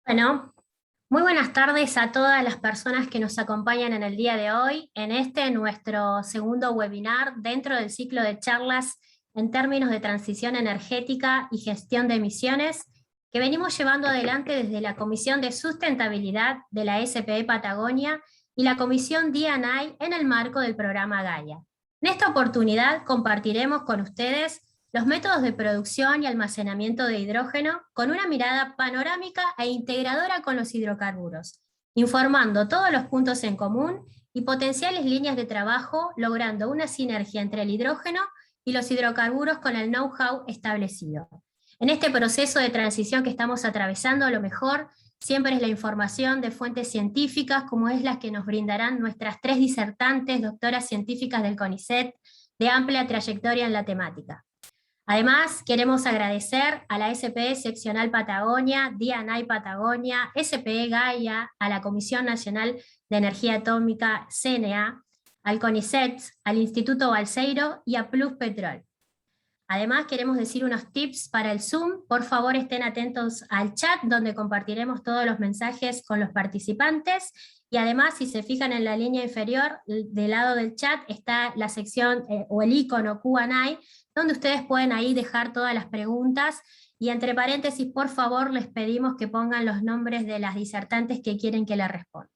Bueno, muy buenas tardes a todas las personas que nos acompañan en el día de hoy, en nuestro segundo webinar dentro del ciclo de charlas en términos de transición energética y gestión de emisiones que venimos llevando adelante desde la Comisión de Sustentabilidad de la SPE Patagonia y la Comisión D&I en el marco del programa Gaia. En esta oportunidad compartiremos con ustedes los métodos de producción y almacenamiento de hidrógeno con una mirada panorámica e integradora con los hidrocarburos, informando todos los puntos en común y potenciales líneas de trabajo, logrando una sinergia entre el hidrógeno y los hidrocarburos con el know-how establecido. En este proceso de transición que estamos atravesando, lo mejor siempre es la información de fuentes científicas, como es la que nos brindarán nuestras 3 disertantes, doctoras científicas del CONICET, de amplia trayectoria en la temática. Además, queremos agradecer a la SPE Seccional Patagonia, D&I Patagonia, SPE Gaia, a la Comisión Nacional de Energía Atómica, CNA, al CONICET, al Instituto Balseiro y a Plus Petrol. Además, queremos decir unos tips para el Zoom. Por favor, estén atentos al chat, donde compartiremos todos los mensajes con los participantes. Y además, si se fijan en la línea inferior, del lado del chat, está la sección o el icono Q&A, donde ustedes pueden ahí dejar todas las preguntas. Y entre paréntesis, por favor, les pedimos que pongan los nombres de las disertantes que quieren que les responda.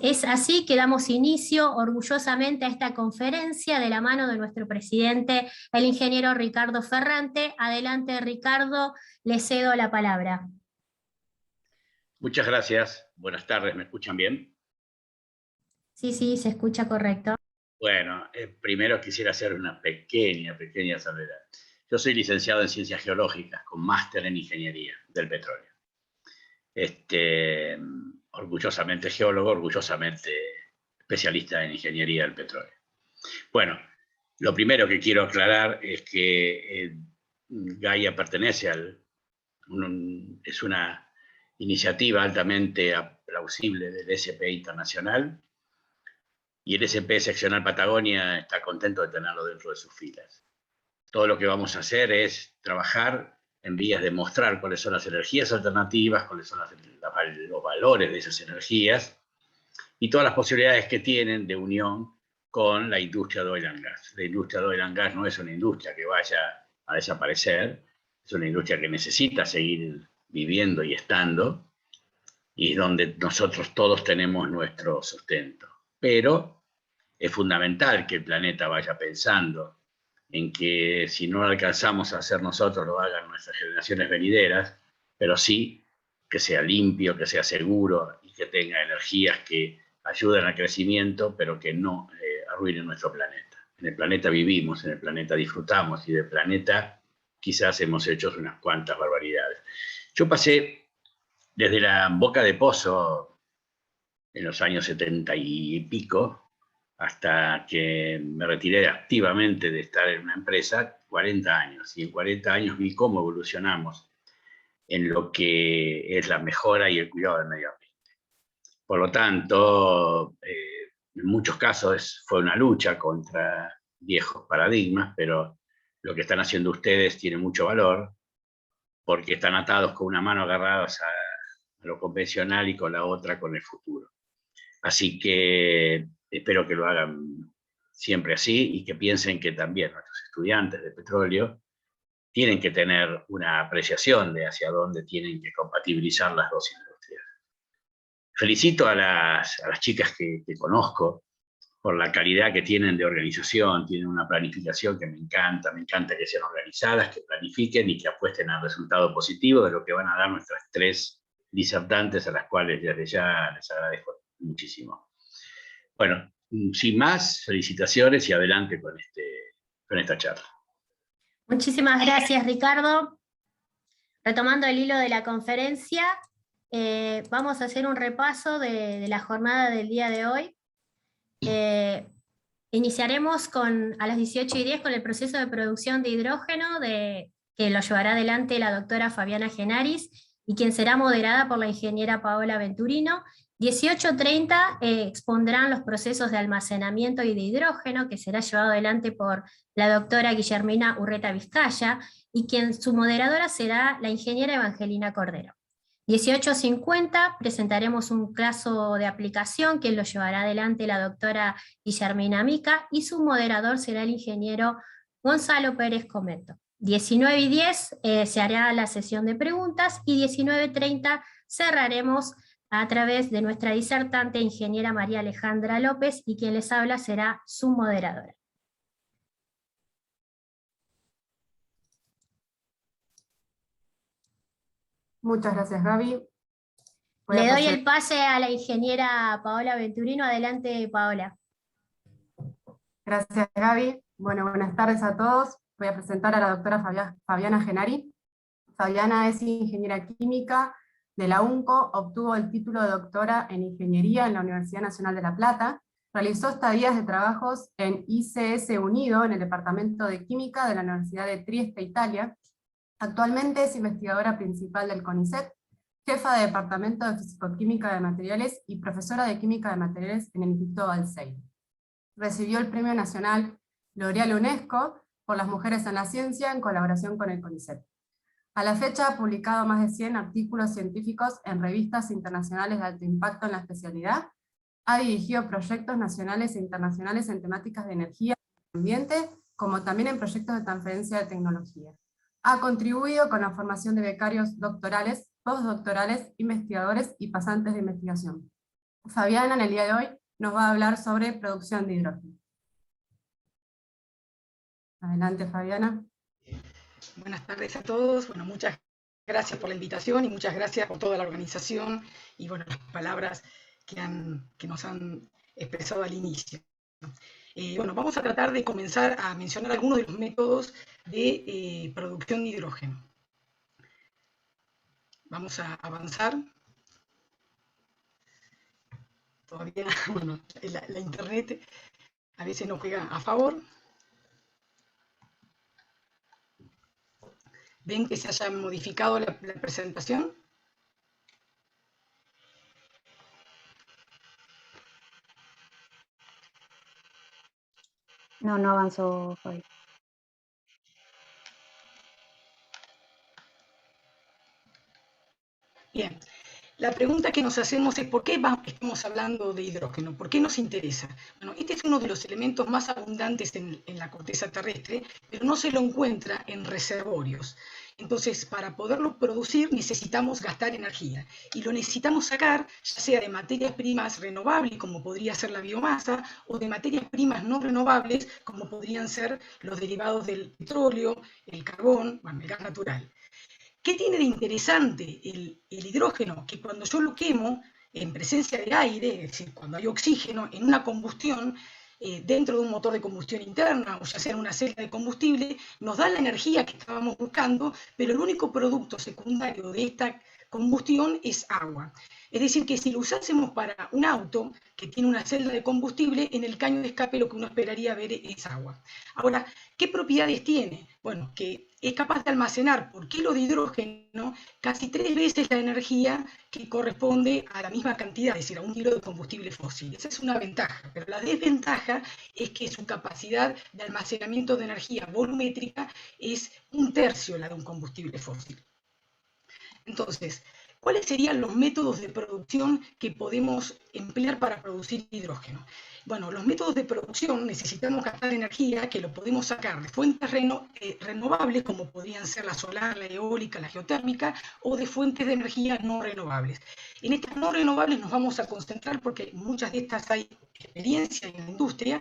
Es así que damos inicio orgullosamente a esta conferencia de la mano de nuestro presidente, el ingeniero Ricardo Ferrante. Adelante, Ricardo, le cedo la palabra. Muchas gracias. Buenas tardes, ¿me escuchan bien? Sí, se escucha correcto. Bueno, primero quisiera hacer una pequeña salvedad. Yo soy licenciado en Ciencias Geológicas con máster en Ingeniería del Petróleo. Orgullosamente geólogo, orgullosamente especialista en Ingeniería del Petróleo. Bueno, lo primero que quiero aclarar es que Gaia pertenece es una iniciativa altamente plausible del SPE Internacional, y el SPE Seccional Patagonia está contento de tenerlo dentro de sus filas. Todo lo que vamos a hacer es trabajar en vías de mostrar cuáles son las energías alternativas, cuáles son los valores de esas energías, y todas las posibilidades que tienen de unión con la industria de oil and gas. La industria de oil and gas no es una industria que vaya a desaparecer, es una industria que necesita seguir viviendo y estando, y es donde nosotros todos tenemos nuestro sustento. Pero es fundamental que el planeta vaya pensando en que si no lo alcanzamos a hacer nosotros, lo hagan nuestras generaciones venideras, pero sí que sea limpio, que sea seguro y que tenga energías que ayuden al crecimiento, pero que no arruinen nuestro planeta. En el planeta vivimos, en el planeta disfrutamos, y del planeta quizás hemos hecho unas cuantas barbaridades. Yo pasé desde la boca de pozo en los años 70 y pico, hasta que me retiré activamente de estar en una empresa, 40 años. Y en 40 años vi cómo evolucionamos en lo que es la mejora y el cuidado del medio ambiente. Por lo tanto, en muchos casos fue una lucha contra viejos paradigmas, pero lo que están haciendo ustedes tiene mucho valor, porque están atados con una mano agarrados a lo convencional y con la otra con el futuro. Así que espero que lo hagan siempre así, y que piensen que también nuestros estudiantes de petróleo tienen que tener una apreciación de hacia dónde tienen que compatibilizar las dos industrias. Felicito a las chicas que conozco por la calidad que tienen de organización. Tienen una planificación que me encanta que sean organizadas, que planifiquen y que apuesten al resultado positivo de lo que van a dar nuestras 3 disertantes, a las cuales desde ya les agradezco muchísimo. Bueno, sin más, felicitaciones y adelante con esta charla. Muchísimas gracias, Ricardo. Retomando el hilo de la conferencia, vamos a hacer un repaso de la jornada del día de hoy. Iniciaremos a las 18:10 con el proceso de producción de hidrógeno que lo llevará adelante la doctora Fabiana Genaris, y quien será moderada por la ingeniera Paola Venturino. 18:30 expondrán los procesos de almacenamiento y de hidrógeno, que será llevado adelante por la doctora Guillermina Urreta Vizcaya, y quien su moderadora será la ingeniera Evangelina Cordero. 18:50 presentaremos un caso de aplicación que lo llevará adelante la doctora Guillermina Mica y su moderador será el ingeniero Gonzalo Pérez Cometo. 19:10 se hará la sesión de preguntas y 19:30 cerraremos a través de nuestra disertante ingeniera María Alejandra López y quien les habla será su moderadora. Muchas gracias, Gaby. Le doy el pase a la ingeniera Paola Venturino. Adelante, Paola. Gracias, Gaby. Bueno, buenas tardes a todos. Voy a presentar a la doctora Fabiana Genari. Fabiana es ingeniera química de la UNCO, obtuvo el título de doctora en Ingeniería en la Universidad Nacional de La Plata, realizó estadías de trabajos en ICS Unido, en el Departamento de Química de la Universidad de Trieste, Italia. Actualmente es investigadora principal del CONICET, jefa de Departamento de Fisicoquímica de Materiales y profesora de Química de Materiales en el Instituto Balseiro. Recibió el Premio Nacional L'Oréal UNESCO por las mujeres en la ciencia en colaboración con el CONICET. A la fecha ha publicado más de 100 artículos científicos en revistas internacionales de alto impacto en la especialidad, ha dirigido proyectos nacionales e internacionales en temáticas de energía y ambiente, como también en proyectos de transferencia de tecnología. Ha contribuido con la formación de becarios doctorales, postdoctorales, investigadores y pasantes de investigación. Fabiana, en el día de hoy, nos va a hablar sobre producción de hidrógeno. Adelante, Fabiana. Buenas tardes a todos. Bueno, muchas gracias por la invitación y muchas gracias por toda la organización y bueno, las palabras que nos han expresado al inicio. Bueno, vamos a tratar de comenzar a mencionar algunos de los métodos de producción de hidrógeno. Vamos a avanzar. Todavía, bueno, la internet a veces nos juega a favor. ¿Ven que se haya modificado la presentación? No, no avanzó, Fabi. Bien. La pregunta que nos hacemos es ¿por qué estamos hablando de hidrógeno? ¿Por qué nos interesa? Bueno, este es uno de los elementos más abundantes en la corteza terrestre, pero no se lo encuentra en reservorios. Entonces, para poderlo producir necesitamos gastar energía y lo necesitamos sacar ya sea de materias primas renovables, como podría ser la biomasa, o de materias primas no renovables, como podrían ser los derivados del petróleo, el carbón, bueno, el gas natural. ¿Qué tiene de interesante el hidrógeno? Que cuando yo lo quemo en presencia de aire, es decir, cuando hay oxígeno en una combustión, dentro de un motor de combustión interna, o ya sea en una celda de combustible, nos da la energía que estábamos buscando, pero el único producto secundario de esta combustión es agua. Es decir, que si lo usásemos para un auto que tiene una celda de combustible, en el caño de escape lo que uno esperaría ver es agua. Ahora, ¿qué propiedades tiene? Bueno, que es capaz de almacenar por kilo de hidrógeno casi 3 veces la energía que corresponde a la misma cantidad, es decir, a un kilo de combustible fósil. Esa es una ventaja, pero la desventaja es que su capacidad de almacenamiento de energía volumétrica es 1/3 la de un combustible fósil. Entonces, ¿cuáles serían los métodos de producción que podemos emplear para producir hidrógeno? Bueno, los métodos de producción necesitamos gastar energía que lo podemos sacar de fuentes renovables, como podrían ser la solar, la eólica, la geotérmica, o de fuentes de energía no renovables. En estas no renovables nos vamos a concentrar porque muchas de estas hay experiencia en la industria,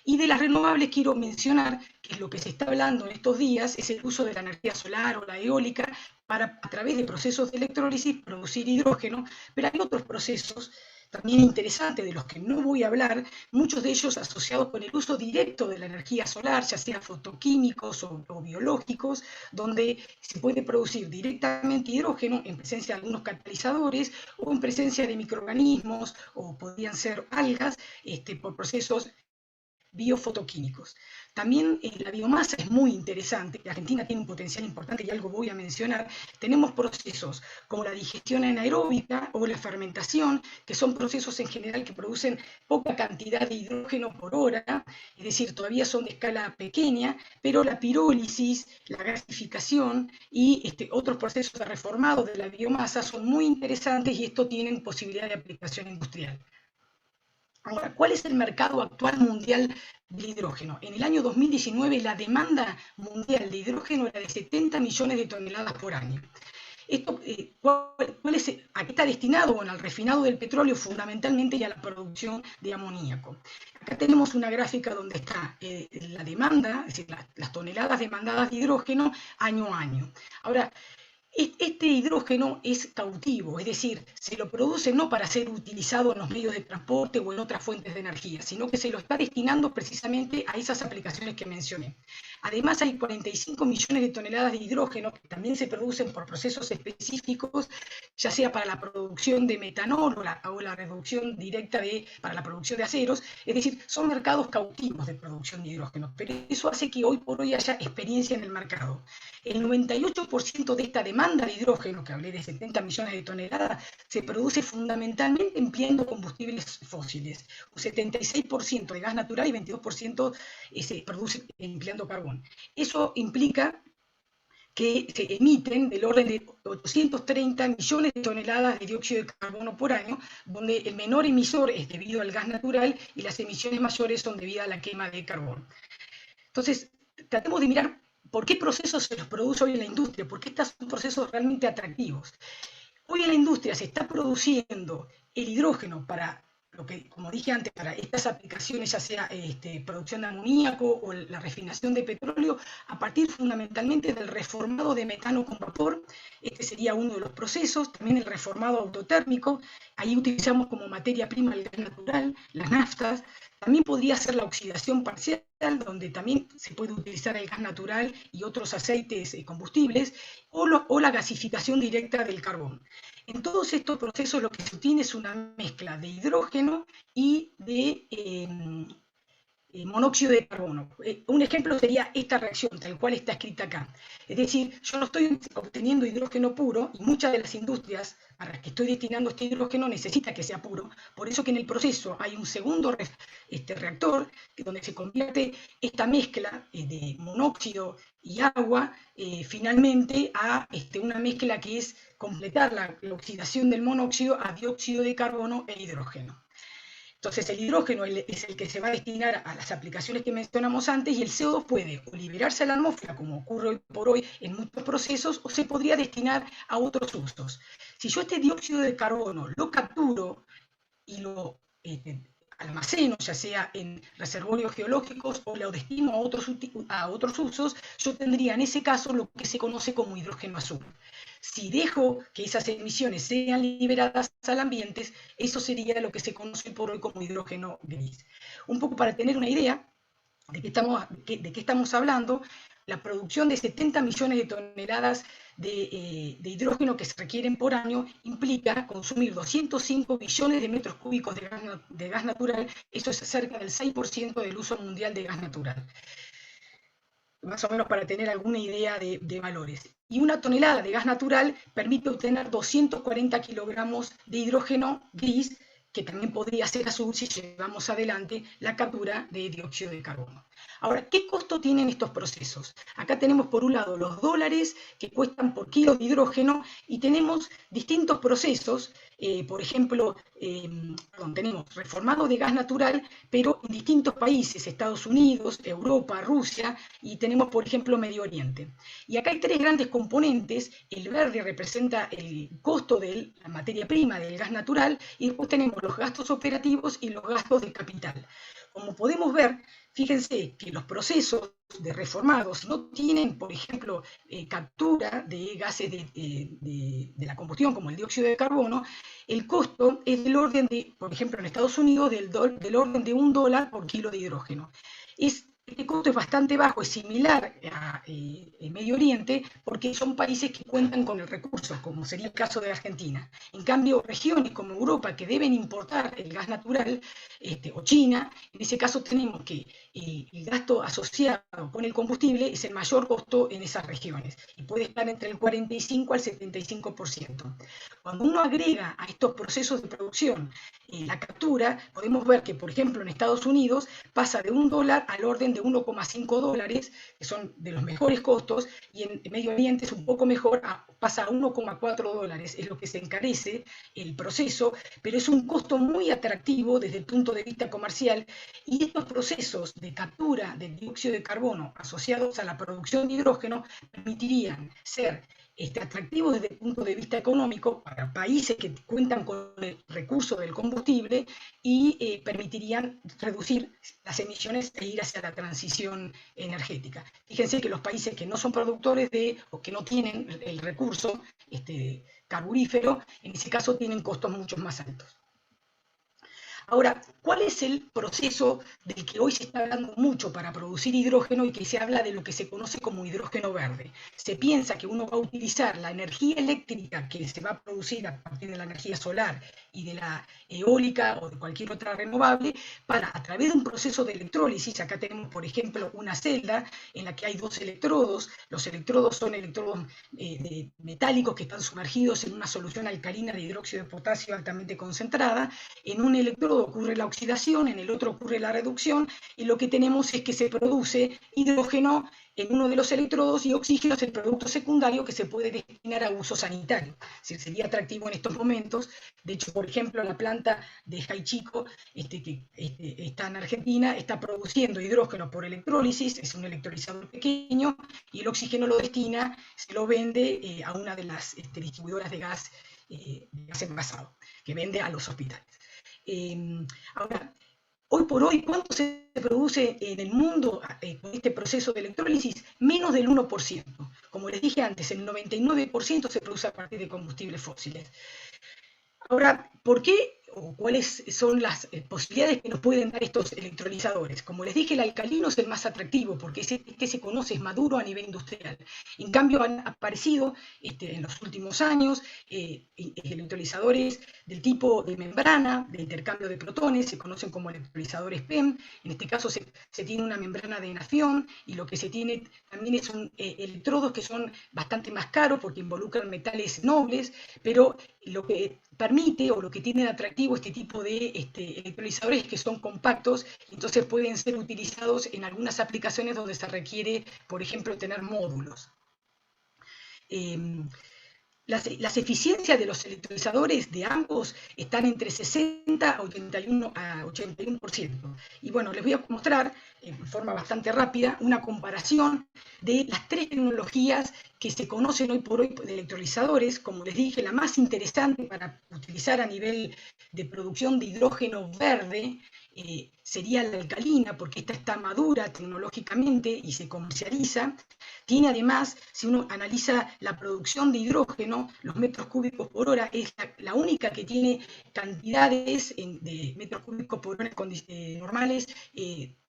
y de las renovables quiero mencionar que es lo que se está hablando en estos días, es el uso de la energía solar o la eólica para, a través de procesos de electrólisis, producir hidrógeno, pero hay otros procesos también interesantes de los que no voy a hablar, muchos de ellos asociados con el uso directo de la energía solar, ya sea fotoquímicos o biológicos, donde se puede producir directamente hidrógeno en presencia de algunos catalizadores o en presencia de microorganismos o podrían ser algas por procesos biofotoquímicos. También la biomasa es muy interesante. Argentina tiene un potencial importante y algo voy a mencionar. Tenemos procesos como la digestión anaeróbica o la fermentación, que son procesos en general que producen poca cantidad de hidrógeno por hora, es decir, todavía son de escala pequeña, pero la pirólisis, la gasificación y otros procesos de reformado de la biomasa son muy interesantes y esto tienen posibilidad de aplicación industrial. Ahora, ¿cuál es el mercado actual mundial del hidrógeno? En el año 2019 la demanda mundial de hidrógeno era de 70 millones de toneladas por año. Esto, ¿a qué está destinado? Bueno, al refinado del petróleo fundamentalmente y a la producción de amoníaco. Acá tenemos una gráfica donde está la demanda, es decir, las toneladas demandadas de hidrógeno año a año. Ahora, este hidrógeno es cautivo, es decir, se lo produce no para ser utilizado en los medios de transporte o en otras fuentes de energía, sino que se lo está destinando precisamente a esas aplicaciones que mencioné. Además, hay 45 millones de toneladas de hidrógeno que también se producen por procesos específicos, ya sea para la producción de metanol o la reducción directa para la producción de aceros, es decir, son mercados cautivos de producción de hidrógeno, pero eso hace que hoy por hoy haya experiencia en el mercado. El 98% de esta demanda de hidrógeno, que hablé de 70 millones de toneladas, se produce fundamentalmente empleando combustibles fósiles. Un 76% de gas natural y 22% se produce empleando carbón. Eso implica que se emiten del orden de 830 millones de toneladas de dióxido de carbono por año, donde el menor emisor es debido al gas natural y las emisiones mayores son debidas a la quema de carbón. Entonces, tratemos de mirar por qué procesos se los produce hoy en la industria, porque estos son procesos realmente atractivos. Hoy en la industria se está produciendo el hidrógeno para lo que, como dije antes, para estas aplicaciones, ya sea producción de amoníaco o la refinación de petróleo, a partir fundamentalmente del reformado de metano con vapor. Este sería uno de los procesos. También el reformado autotérmico. Ahí utilizamos como materia prima el gas natural, las naftas. También podría ser la oxidación parcial, donde también se puede utilizar el gas natural y otros aceites combustibles, o la gasificación directa del carbón. En todos estos procesos lo que se obtiene es una mezcla de hidrógeno y de monóxido de carbono. Un ejemplo sería esta reacción, tal cual está escrita acá. Es decir, yo no estoy obteniendo hidrógeno puro y muchas de las industrias a las que estoy destinando este hidrógeno necesita que sea puro. Por eso que en el proceso hay un segundo reactor donde se convierte esta mezcla de monóxido y agua finalmente a una mezcla que es completar la oxidación del monóxido a dióxido de carbono e hidrógeno. Entonces el hidrógeno es el que se va a destinar a las aplicaciones que mencionamos antes y el CO2 puede o liberarse a la atmósfera, como ocurre hoy por hoy en muchos procesos, o se podría destinar a otros usos. Si yo este dióxido de carbono lo capturo y lo almaceno, ya sea en reservorios geológicos o lo destino a otros usos, yo tendría en ese caso lo que se conoce como hidrógeno azul. Si dejo que esas emisiones sean liberadas al ambiente, eso sería lo que se conoce por hoy como hidrógeno gris. Un poco para tener una idea de qué estamos hablando, la producción de 70 millones de toneladas de hidrógeno que se requieren por año implica consumir 205 billones de metros cúbicos de gas natural, eso es cerca del 6% del uso mundial de gas natural. Más o menos para tener alguna idea de valores. Y una tonelada de gas natural permite obtener 240 kilogramos de hidrógeno gris, que también podría ser azul si llevamos adelante la captura de dióxido de carbono. Ahora, ¿qué costo tienen estos procesos? Acá tenemos por un lado los dólares que cuestan por kilo de hidrógeno y tenemos distintos procesos, por ejemplo, tenemos reformado de gas natural, pero en distintos países, Estados Unidos, Europa, Rusia, y tenemos, por ejemplo, Medio Oriente. Y acá hay tres grandes componentes. El verde representa el costo de la materia prima del gas natural, y después tenemos los gastos operativos y los gastos de capital. Como podemos ver, fíjense que los procesos de reformados no tienen, por ejemplo, captura de gases de la combustión, como el dióxido de carbono. El costo es del orden de, por ejemplo, en Estados Unidos, del orden de $1 por kilo de hidrógeno. Es Este costo es bastante bajo, es similar a Medio Oriente, porque son países que cuentan con el recurso, como sería el caso de Argentina. En cambio, regiones como Europa, que deben importar el gas natural, o China, en ese caso tenemos que el gasto asociado con el combustible es el mayor costo en esas regiones, y puede estar entre el 45 al 75%. Cuando uno agrega a estos procesos de producción la captura, podemos ver que, por ejemplo, en Estados Unidos pasa de $1 al orden de 1,5 dólares, que son de los mejores costos, y en Medio Oriente es un poco mejor, pasa a 1,4 dólares, es lo que se encarece el proceso, pero es un costo muy atractivo desde el punto de vista comercial, y estos procesos de captura del dióxido de carbono asociados a la producción de hidrógeno permitirían ser atractivos desde el punto de vista económico para países que cuentan con el recurso del combustible y permitirían reducir las emisiones e ir hacia la transición energética. Fíjense que los países que no son productores o que no tienen el recurso carburífero, en ese caso tienen costos mucho más altos. Ahora, ¿cuál es el proceso del que hoy se está hablando mucho para producir hidrógeno y que se habla de lo que se conoce como hidrógeno verde? Se piensa que uno va a utilizar la energía eléctrica que se va a producir a partir de la energía solar y de la eólica o de cualquier otra renovable para, a través de un proceso de electrólisis, acá tenemos, por ejemplo, una celda en la que hay 2 electrodos. Los electrodos son electrodos metálicos que están sumergidos en una solución alcalina de hidróxido de potasio altamente concentrada. En un electrodo ocurre la oxidación, en el otro ocurre la reducción, y lo que tenemos es que se produce hidrógeno en uno de los electrodos y oxígeno es el producto secundario que se puede destinar a uso sanitario. Es decir, sería atractivo en estos momentos. De hecho, por ejemplo, la planta de Jaichico, que está en Argentina, está produciendo hidrógeno por electrólisis, es un electrolizador pequeño, y el oxígeno lo destina, se lo vende a una de las distribuidoras de gas envasado, que vende a los hospitales. Ahora, hoy por hoy, ¿cuánto se produce en el mundo con este proceso de electrólisis? Menos del 1%. Como les dije antes, el 99% se produce a partir de combustibles fósiles. Ahora, ¿por qué o cuáles son las posibilidades que nos pueden dar estos electrolizadores? Como les dije, el alcalino es el más atractivo porque este se conoce, es maduro a nivel industrial. En cambio, han aparecido en los últimos años electrolizadores del tipo de membrana, de intercambio de protones, se conocen como electrolizadores PEM. En este caso se tiene una membrana de nafión y lo que se tiene también son electrodos que son bastante más caros porque involucran metales nobles, pero lo que permite o lo que tiene de atractivo este tipo de electrolizadores es que son compactos, entonces pueden ser utilizados en algunas aplicaciones donde se requiere, por ejemplo, tener módulos. Las eficiencias de los electrolizadores de ambos están entre 60 a 81%. Y bueno, les voy a mostrar en forma bastante rápida una comparación de las 3 tecnologías que se conocen hoy por hoy de electrolizadores. Como les dije, la más interesante para utilizar a nivel de producción de hidrógeno verde sería la alcalina, porque esta está madura tecnológicamente y se comercializa. Tiene además, si uno analiza la producción de hidrógeno, los metros cúbicos por hora, es la única que tiene cantidades de metros cúbicos por hora normales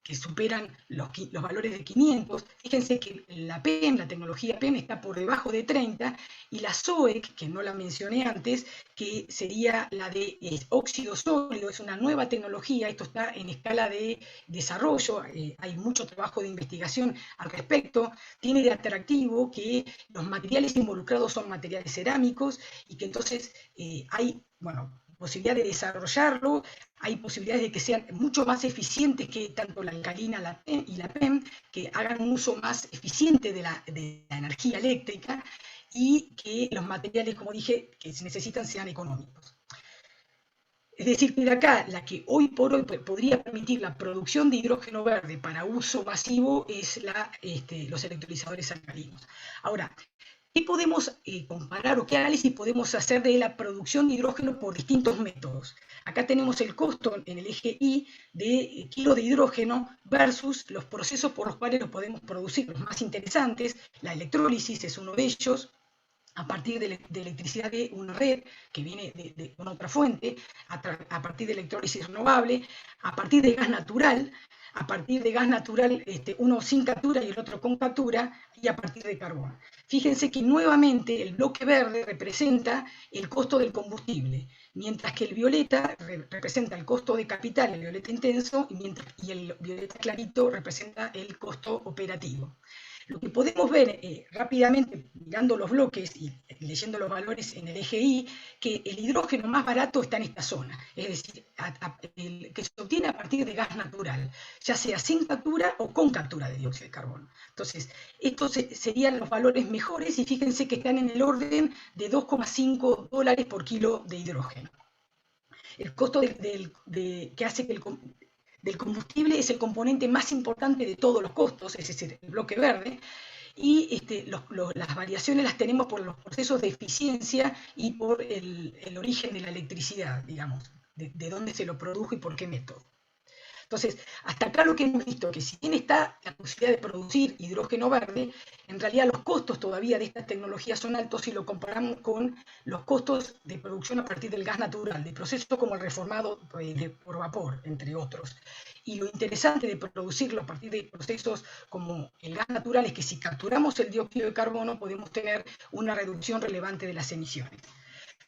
que superan los valores de 500. Fíjense que la PEM, la tecnología PEM, está por debajo de 30, y la SOEC, que no la mencioné antes, que sería la de óxido sólido, es una nueva tecnología, esto está en escala de desarrollo, hay mucho trabajo de investigación al respecto. Tiene de atractivo que los materiales involucrados son materiales cerámicos y que entonces hay, posibilidad de desarrollarlo, hay posibilidades de que sean mucho más eficientes que tanto la alcalina y la PEM, que hagan un uso más eficiente de la energía eléctrica y que los materiales, como dije, que se necesitan sean económicos. Es decir, que de acá, la que hoy por hoy podría permitir la producción de hidrógeno verde para uso masivo es los electrolizadores alcalinos. Ahora, ¿qué podemos comparar o qué análisis podemos hacer de la producción de hidrógeno por distintos métodos? Acá tenemos el costo en el eje Y de kilo de hidrógeno versus los procesos por los cuales lo podemos producir. Los más interesantes, la electrólisis es uno de ellos, a partir de electricidad de una red que viene con otra fuente, a partir de electrólisis renovable, a partir de gas natural, uno sin captura y el otro con captura, y a partir de carbón. Fíjense que nuevamente el bloque verde representa el costo del combustible, mientras que el violeta representa el costo de capital, el violeta intenso, y el violeta clarito representa el costo operativo. Lo que podemos ver rápidamente, mirando los bloques y leyendo los valores en el eje Y, que el hidrógeno más barato está en esta zona, es decir, el que se obtiene a partir de gas natural, ya sea sin captura o con captura de dióxido de carbono. Entonces, estos serían los valores mejores y fíjense que están en el orden de $2,5 por kilo de hidrógeno. El costo que hace que del combustible es el componente más importante de todos los costos, es decir, el bloque verde, y las variaciones las tenemos por los procesos de eficiencia y por el origen de la electricidad, digamos, de dónde se lo produjo y por qué método. Entonces, hasta acá lo que hemos visto, que si bien está la posibilidad de producir hidrógeno verde, en realidad los costos todavía de estas tecnologías son altos si lo comparamos con los costos de producción a partir del gas natural, de procesos como el reformado por vapor, entre otros. Y lo interesante de producirlo a partir de procesos como el gas natural es que si capturamos el dióxido de carbono podemos tener una reducción relevante de las emisiones.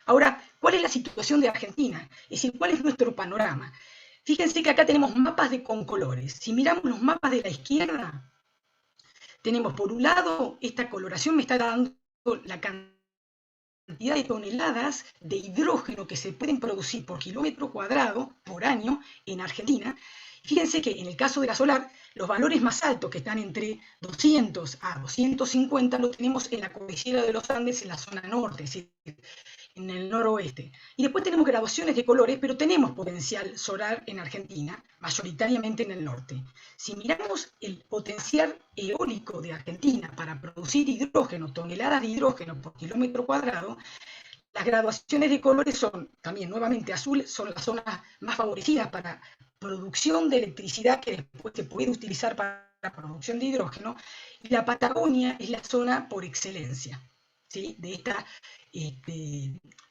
Ahora, ¿cuál es la situación de Argentina? Es decir, ¿cuál es nuestro panorama? Fíjense que acá tenemos mapas con colores. Si miramos los mapas de la izquierda, tenemos por un lado, esta coloración me está dando la cantidad de toneladas de hidrógeno que se pueden producir por kilómetro cuadrado por año en Argentina. Fíjense que en el caso de la solar, los valores más altos, que están entre 200 a 250, los tenemos en la cordillera de los Andes, en la zona norte, es decir, en el noroeste. Y después tenemos graduaciones de colores, pero tenemos potencial solar en Argentina, mayoritariamente en el norte. Si miramos el potencial eólico de Argentina para producir hidrógeno, toneladas de hidrógeno por kilómetro cuadrado, las graduaciones de colores son, también nuevamente azul, son las zonas más favorecidas para producción de electricidad que después se puede utilizar para la producción de hidrógeno, y la Patagonia es la zona por excelencia, ¿sí?, de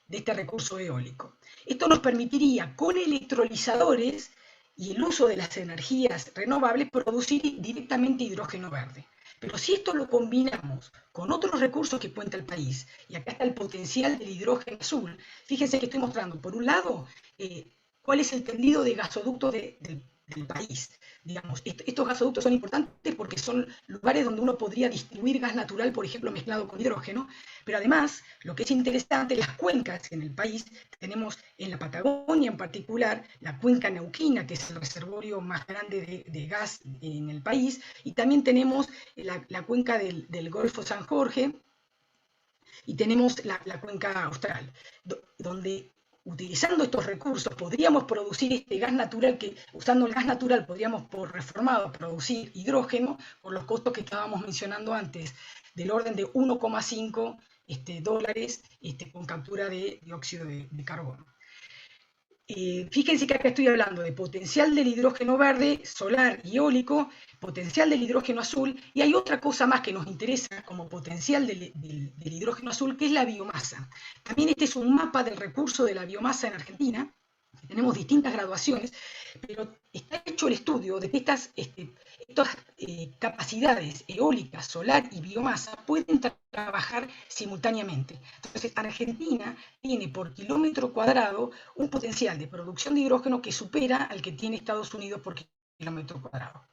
este recurso eólico. Esto nos permitiría, con electrolizadores y el uso de las energías renovables, producir directamente hidrógeno verde. Pero si esto lo combinamos con otros recursos que cuenta el país, y acá está el potencial del hidrógeno azul, fíjense que estoy mostrando, por un lado, cuál es el tendido de gasoductos del país. Digamos, estos gasoductos son importantes porque son lugares donde uno podría distribuir gas natural, por ejemplo, mezclado con hidrógeno, pero además, lo que es interesante, las cuencas en el país, tenemos en la Patagonia en particular, la cuenca neuquina, que es el reservorio más grande de gas en el país, y también tenemos la cuenca del Golfo San Jorge, y tenemos la cuenca austral, donde utilizando estos recursos podríamos producir este gas natural, que usando el gas natural podríamos por reformado producir hidrógeno por los costos que estábamos mencionando antes, del orden de $1,5 dólares con captura de dióxido de carbono. Fíjense que acá estoy hablando de potencial del hidrógeno verde, solar y eólico, potencial del hidrógeno azul, y hay otra cosa más que nos interesa como potencial del hidrógeno azul, que es la biomasa. También este es un mapa del recurso de la biomasa en Argentina. Tenemos distintas graduaciones, pero está hecho el estudio de que estas capacidades eólicas, solar y biomasa pueden trabajar simultáneamente. Entonces, Argentina tiene por kilómetro cuadrado un potencial de producción de hidrógeno que supera al que tiene Estados Unidos por kilómetro cuadrado.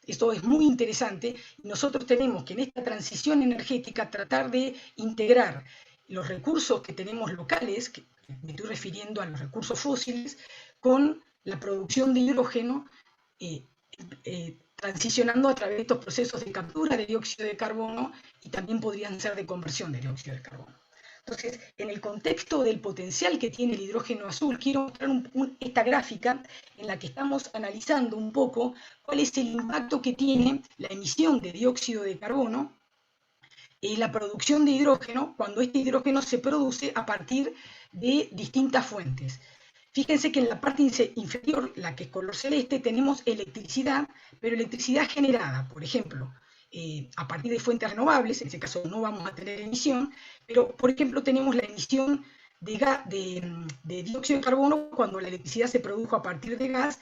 Esto es muy interesante y nosotros tenemos que en esta transición energética tratar de integrar los recursos que tenemos locales, que me estoy refiriendo a los recursos fósiles, con la producción de hidrógeno, transicionando a través de estos procesos de captura de dióxido de carbono y también podrían ser de conversión de dióxido de carbono. Entonces, en el contexto del potencial que tiene el hidrógeno azul, quiero mostrar esta gráfica en la que estamos analizando un poco cuál es el impacto que tiene la emisión de dióxido de carbono y la producción de hidrógeno cuando este hidrógeno se produce a partir de distintas fuentes. Fíjense que en la parte inferior, la que es color celeste, tenemos electricidad, pero electricidad generada, por ejemplo, a partir de fuentes renovables, en ese caso no vamos a tener emisión, pero por ejemplo tenemos la emisión de dióxido de carbono cuando la electricidad se produjo a partir de gas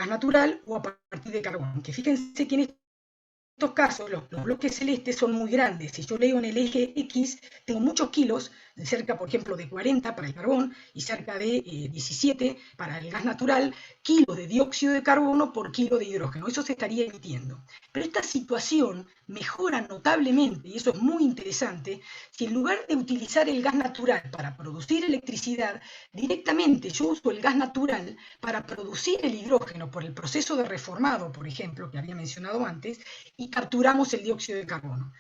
natural o a partir de carbón. Que fíjense que en estos casos los bloques celestes son muy grandes. Si yo leo en el eje X, tengo muchos kilos, cerca, por ejemplo, de 40 para el carbón y cerca de 17 para el gas natural, kilos de dióxido de carbono por kilo de hidrógeno. Eso se estaría emitiendo. Pero esta situación mejora notablemente, y eso es muy interesante, si en lugar de utilizar el gas natural para producir electricidad, directamente yo uso el gas natural para producir el hidrógeno por el proceso de reformado, por ejemplo, que había mencionado antes, y capturamos el dióxido de carbono.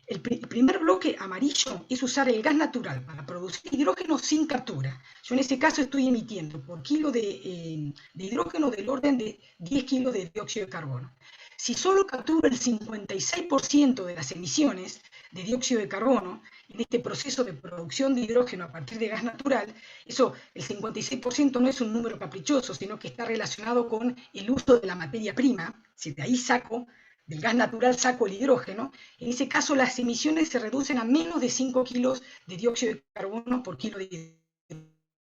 El primer bloque amarillo es usar el gas natural para producir hidrógeno sin captura. Yo en este caso estoy emitiendo por kilo de hidrógeno del orden de 10 kilos de dióxido de carbono. Si solo capturo el 56% de las emisiones de dióxido de carbono en este proceso de producción de hidrógeno a partir de gas natural, eso, el 56% no es un número caprichoso, sino que está relacionado con el uso de la materia prima. Si de ahí del gas natural saco el hidrógeno, en ese caso las emisiones se reducen a menos de 5 kilos de dióxido de carbono por kilo de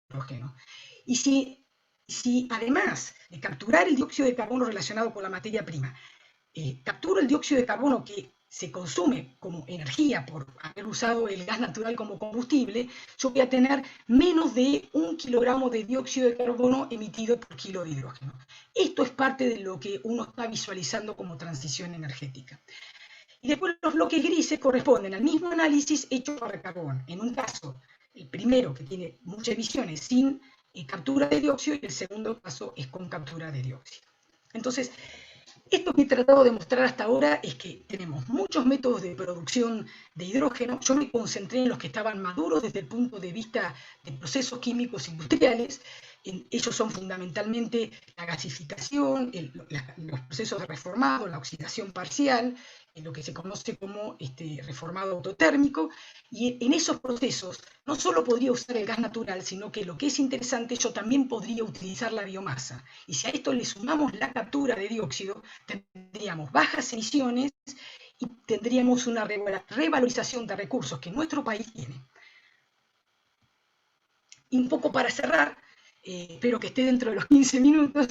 hidrógeno. Y si además de capturar el dióxido de carbono relacionado con la materia prima, capturo el dióxido de carbono que se consume como energía por haber usado el gas natural como combustible, yo voy a tener menos de 1 kilogramo de dióxido de carbono emitido por kilo de hidrógeno. Esto es parte de lo que uno está visualizando como transición energética. Y después los bloques grises corresponden al mismo análisis hecho para carbón. En un caso, el primero que tiene muchas emisiones sin captura de dióxido, y el segundo caso es con captura de dióxido. Entonces, esto que he tratado de mostrar hasta ahora es que tenemos muchos métodos de producción de hidrógeno. Yo me concentré en los que estaban maduros desde el punto de vista de procesos químicos industriales. Ellos son fundamentalmente la gasificación, los procesos de reformado, la oxidación parcial, lo que se conoce como reformado autotérmico, y en esos procesos no solo podría usar el gas natural, sino que lo que es interesante, yo también podría utilizar la biomasa. Y si a esto le sumamos la captura de dióxido, tendríamos bajas emisiones y tendríamos una revalorización de recursos que nuestro país tiene. Y un poco para cerrar, espero que esté dentro de los 15 minutos,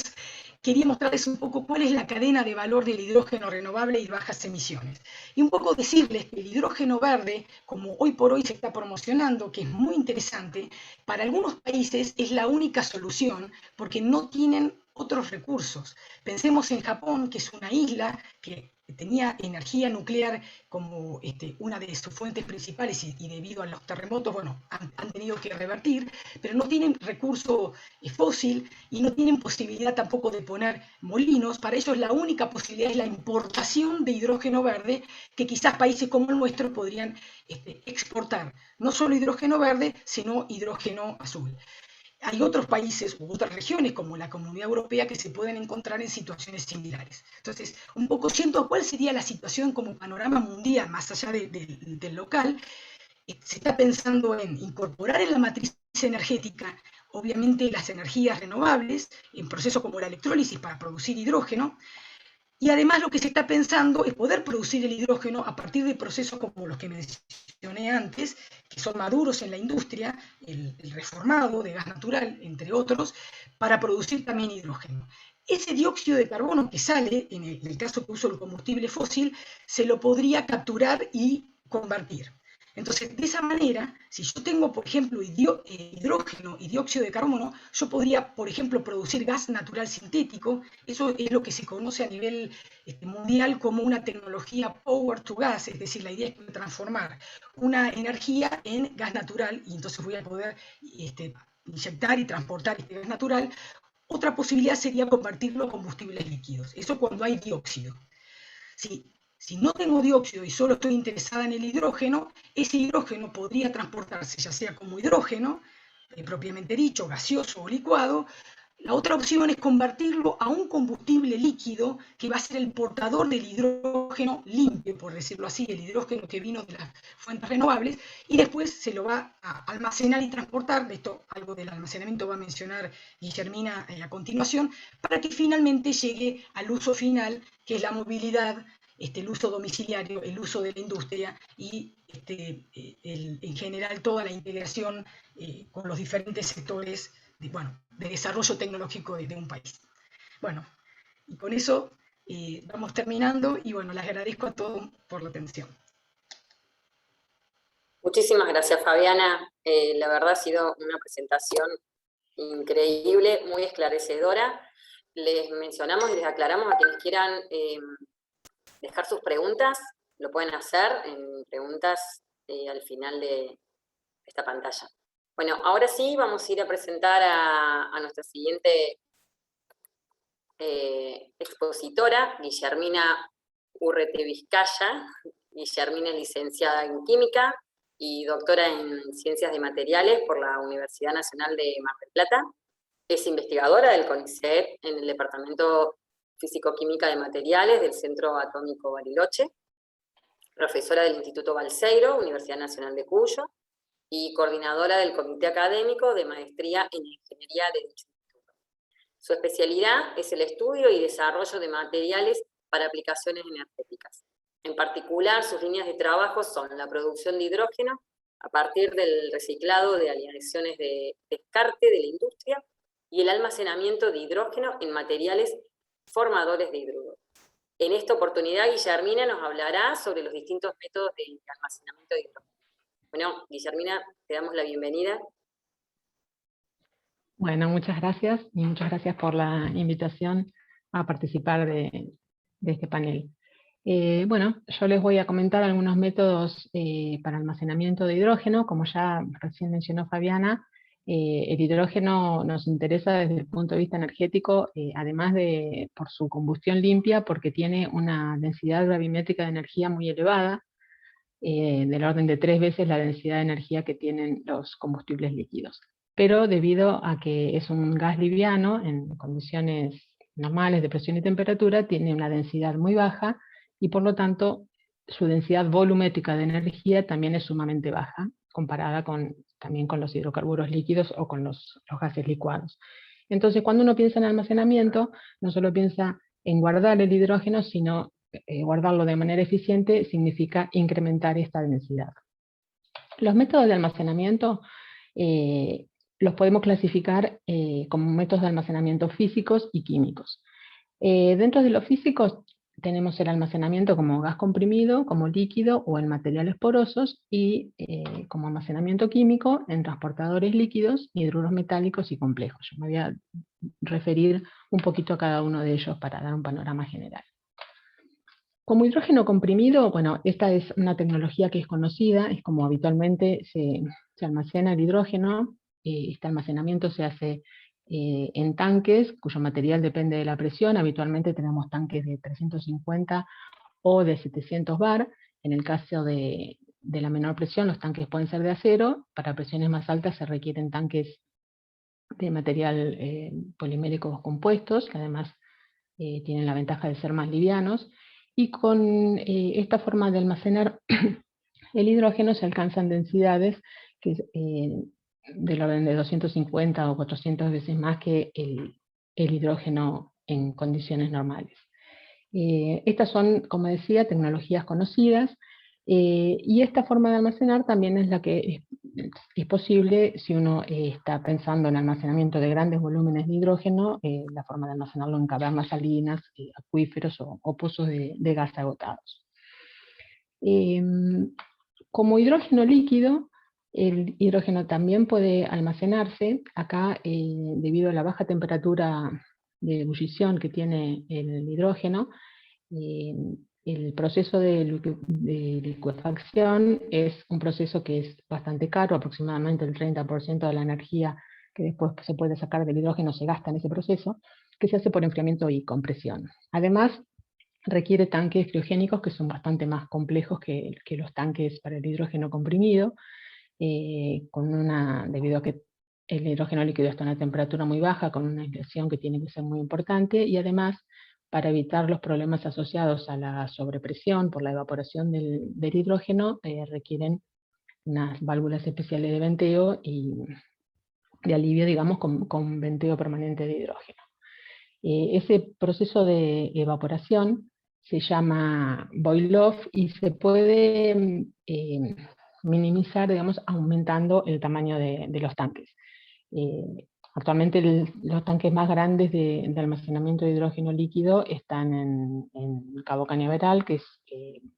quería mostrarles un poco cuál es la cadena de valor del hidrógeno renovable y bajas emisiones. Y un poco decirles que el hidrógeno verde, como hoy por hoy se está promocionando, que es muy interesante, para algunos países es la única solución porque no tienen otros recursos. Pensemos en Japón, que es una isla que tenía energía nuclear como una de sus fuentes principales y debido a los terremotos, bueno, han tenido que revertir, pero no tienen recurso fósil y no tienen posibilidad tampoco de poner molinos. Para ellos la única posibilidad es la importación de hidrógeno verde, que quizás países como el nuestro podrían exportar no solo hidrógeno verde, sino hidrógeno azul. Hay otros países u otras regiones como la Comunidad Europea que se pueden encontrar en situaciones similares. Entonces, un poco siento cuál sería la situación como panorama mundial, más allá del local. Se está pensando en incorporar en la matriz energética, obviamente, las energías renovables, en procesos como la electrólisis para producir hidrógeno, y además lo que se está pensando es poder producir el hidrógeno a partir de procesos como los que mencioné antes, que son maduros en la industria, el reformado de gas natural, entre otros, para producir también hidrógeno. Ese dióxido de carbono que sale, en el caso que uso el combustible fósil, se lo podría capturar y convertir. Entonces, de esa manera, si yo tengo, por ejemplo, hidrógeno y dióxido de carbono, yo podría, por ejemplo, producir gas natural sintético. Eso es lo que se conoce a nivel mundial como una tecnología power to gas, es decir, la idea es transformar una energía en gas natural y entonces voy a poder inyectar y transportar este gas natural. Otra posibilidad sería convertirlo a combustibles líquidos. Eso cuando hay dióxido. Si no tengo dióxido y solo estoy interesada en el hidrógeno, ese hidrógeno podría transportarse ya sea como hidrógeno, propiamente dicho, gaseoso o licuado. La otra opción es convertirlo a un combustible líquido que va a ser el portador del hidrógeno limpio, por decirlo así, el hidrógeno que vino de las fuentes renovables, y después se lo va a almacenar y transportar. De esto, algo del almacenamiento va a mencionar Guillermina a continuación, para que finalmente llegue al uso final, que es la movilidad el uso domiciliario, el uso de la industria y en general toda la integración con los diferentes sectores de desarrollo tecnológico de un país. Bueno, y con eso vamos terminando y bueno, les agradezco a todos por la atención. Muchísimas gracias, Fabiana. La verdad ha sido una presentación increíble, muy esclarecedora. Les mencionamos y les aclaramos a quienes quieran dejar sus preguntas, lo pueden hacer en preguntas al final de esta pantalla. Bueno, ahora sí vamos a ir a presentar a nuestra siguiente expositora, Guillermina Urrete Vizcaya. Guillermina es licenciada en Química y doctora en Ciencias de Materiales por la Universidad Nacional de Mar del Plata. Es investigadora del CONICET en el Departamento Físico-Química de Materiales del Centro Atómico Bariloche, profesora del Instituto Balseiro, Universidad Nacional de Cuyo, y coordinadora del Comité Académico de Maestría en Ingeniería de dicho instituto. Su especialidad es el estudio y desarrollo de materiales para aplicaciones energéticas. En particular, sus líneas de trabajo son la producción de hidrógeno a partir del reciclado de aleaciones de descarte de la industria y el almacenamiento de hidrógeno en materiales formadores de hidruro. En esta oportunidad, Guillermina nos hablará sobre los distintos métodos de almacenamiento de hidrógeno. Bueno, Guillermina, te damos la bienvenida. Bueno, muchas gracias y muchas gracias por la invitación a participar de este panel. Bueno, yo les voy a comentar algunos métodos para almacenamiento de hidrógeno. Como ya recién mencionó Fabiana, el hidrógeno nos interesa desde el punto de vista energético, además de por su combustión limpia, porque tiene una densidad gravimétrica de energía muy elevada, del orden de 3 veces la densidad de energía que tienen los combustibles líquidos. Pero debido a que es un gas liviano, en condiciones normales de presión y temperatura, tiene una densidad muy baja y por lo tanto su densidad volumétrica de energía también es sumamente baja, comparada también con los hidrocarburos líquidos o con los gases licuados. Entonces, cuando uno piensa en almacenamiento, no solo piensa en guardar el hidrógeno, sino guardarlo de manera eficiente significa incrementar esta densidad. Los métodos de almacenamiento los podemos clasificar como métodos de almacenamiento físicos y químicos. Dentro de los físicos tenemos el almacenamiento como gas comprimido, como líquido o en materiales porosos, y como almacenamiento químico en transportadores líquidos, hidruros metálicos y complejos. Yo me voy a referir un poquito a cada uno de ellos para dar un panorama general. Como hidrógeno comprimido, bueno, esta es una tecnología que es conocida, es como habitualmente se almacena el hidrógeno. Este almacenamiento se hace en tanques cuyo material depende de la presión. Habitualmente tenemos tanques de 350 o de 700 bar. En el caso de la menor presión, los tanques pueden ser de acero. Para presiones más altas se requieren tanques de material poliméricos compuestos, que además tienen la ventaja de ser más livianos. Y con esta forma de almacenar el hidrógeno se alcanzan densidades que del orden de 250 o 400 veces más que el hidrógeno en condiciones normales. Estas son, como decía, tecnologías conocidas, y esta forma de almacenar también es la que es posible si uno está pensando en almacenamiento de grandes volúmenes de hidrógeno, la forma de almacenarlo en cavernas salinas, acuíferos o pozos de gas agotados. Como hidrógeno líquido, el hidrógeno también puede almacenarse. Acá, debido a la baja temperatura de ebullición que tiene el hidrógeno, el proceso de licuefacción es un proceso que es bastante caro. Aproximadamente el 30% de la energía que después se puede sacar del hidrógeno se gasta en ese proceso, que se hace por enfriamiento y compresión. Además, requiere tanques criogénicos que son bastante más complejos que los tanques para el hidrógeno comprimido, debido a que el hidrógeno líquido está a una temperatura muy baja, con una inflación que tiene que ser muy importante, y además, para evitar los problemas asociados a la sobrepresión por la evaporación del hidrógeno, requieren unas válvulas especiales de venteo y de alivio, digamos, con venteo permanente de hidrógeno. Ese proceso de evaporación se llama boil-off y se puede minimizar, digamos, aumentando el tamaño de los tanques. Actualmente los tanques más grandes de almacenamiento de hidrógeno líquido están en Cabo Cañaveral, que es,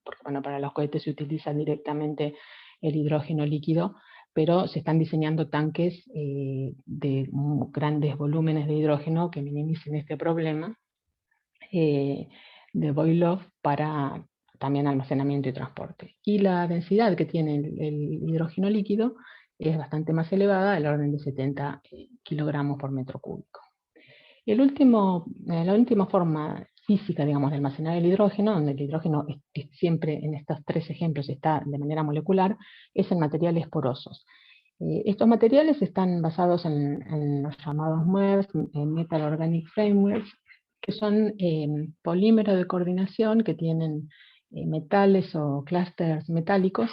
porque bueno, para los cohetes se utiliza directamente el hidrógeno líquido, pero se están diseñando tanques de grandes volúmenes de hidrógeno que minimicen este problema de boil-off para también almacenamiento y transporte. Y la densidad que tiene el hidrógeno líquido es bastante más elevada, del orden de 70 kilogramos por metro cúbico. La última forma física, digamos, de almacenar el hidrógeno, donde el hidrógeno siempre en estos tres ejemplos está de manera molecular, es en materiales porosos. Estos materiales están basados en los llamados MERS, Metal Organic Frameworks, que son polímeros de coordinación que tienen metales o clústeres metálicos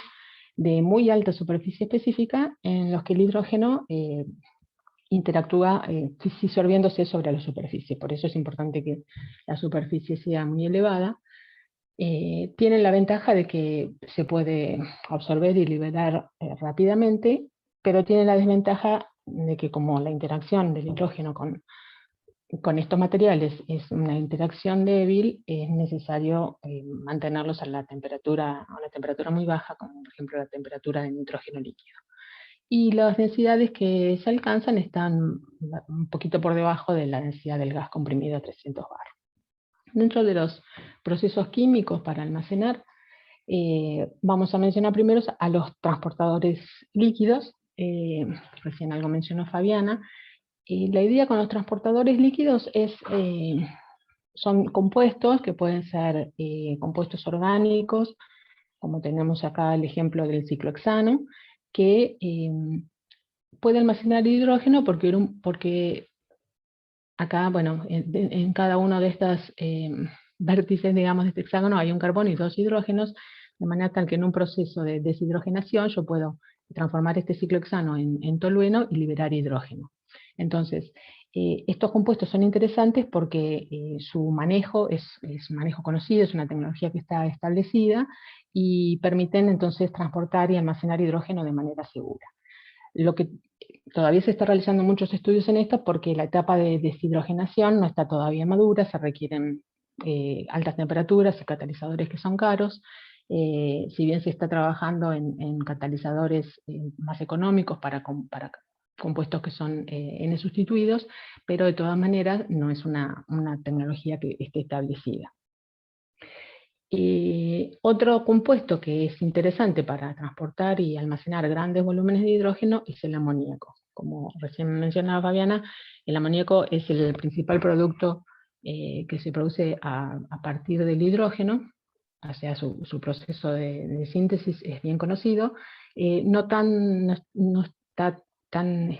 de muy alta superficie específica en los que el hidrógeno interactúa disolviéndose sobre la superficie. Por eso es importante que la superficie sea muy elevada. Tienen la ventaja de que se puede absorber y liberar rápidamente, pero tienen la desventaja de que como la interacción del hidrógeno con estos materiales es una interacción débil, es necesario mantenerlos a una temperatura muy baja, como por ejemplo la temperatura de nitrógeno líquido. Y las densidades que se alcanzan están un poquito por debajo de la densidad del gas comprimido a 300 bar. Dentro de los procesos químicos para almacenar, vamos a mencionar primero a los transportadores líquidos. Recién algo mencionó Fabiana. La idea con los transportadores líquidos son compuestos que pueden ser compuestos orgánicos, como tenemos acá el ejemplo del ciclohexano, que puede almacenar hidrógeno porque acá, bueno, en cada uno de estos vértices, digamos, de este hexágono hay un carbono y dos hidrógenos, de manera tal que en un proceso de deshidrogenación yo puedo transformar este ciclohexano en tolueno y liberar hidrógeno. Entonces, estos compuestos son interesantes porque su manejo es manejo conocido, es una tecnología que está establecida y permiten entonces transportar y almacenar hidrógeno de manera segura. Lo que todavía se está realizando muchos estudios en esto porque la etapa de deshidrogenación no está todavía madura, se requieren altas temperaturas y catalizadores que son caros. Si bien se está trabajando en catalizadores más económicos para compuestos que son N sustituidos, pero de todas maneras no es una tecnología que esté establecida. Otro compuesto que es interesante para transportar y almacenar grandes volúmenes de hidrógeno es el amoníaco. Como recién mencionaba Fabiana, el amoníaco es el principal producto que se produce a partir del hidrógeno, o sea, su proceso de síntesis es bien conocido, no está tan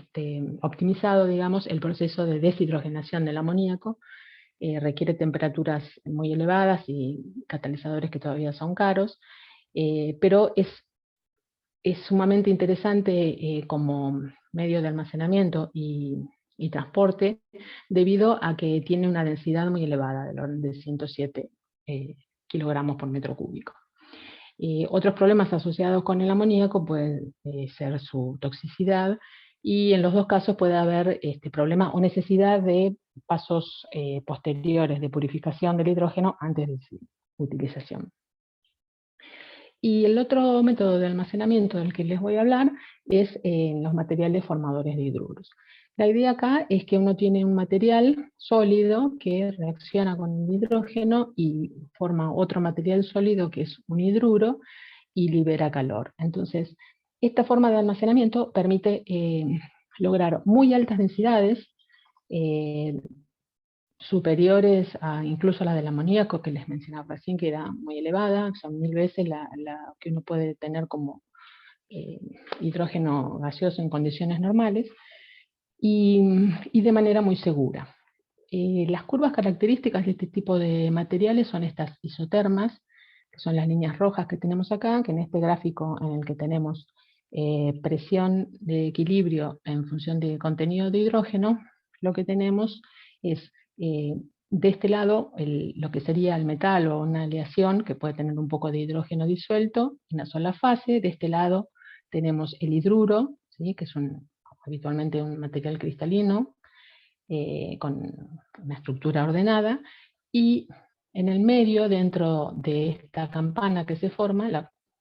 optimizado, digamos, el proceso de deshidrogenación del amoníaco. Requiere temperaturas muy elevadas y catalizadores que todavía son caros, pero es sumamente interesante como medio de almacenamiento y transporte, debido a que tiene una densidad muy elevada, del orden de 107 kilogramos por metro cúbico. Otros problemas asociados con el amoníaco pueden ser su toxicidad, y en los dos casos puede haber problema o necesidad de pasos posteriores de purificación del hidrógeno antes de su utilización. Y el otro método de almacenamiento del que les voy a hablar es los materiales formadores de hidruros. La idea acá es que uno tiene un material sólido que reacciona con el hidrógeno y forma otro material sólido que es un hidruro y libera calor. Entonces, esta forma de almacenamiento permite lograr muy altas densidades, superiores a incluso a la del amoníaco que les mencionaba recién, que era muy elevada, son 1000 veces la que uno puede tener como hidrógeno gaseoso en condiciones normales, y de manera muy segura. Las curvas características de este tipo de materiales son estas isotermas, que son las líneas rojas que tenemos acá, que en este gráfico en el que tenemos presión de equilibrio en función de contenido de hidrógeno, lo que tenemos es De este lado, lo que sería el metal o una aleación que puede tener un poco de hidrógeno disuelto en una sola fase. De este lado tenemos el hidruro, ¿sí? Que es habitualmente un material cristalino con una estructura ordenada, y en el medio, dentro de esta campana que se forma,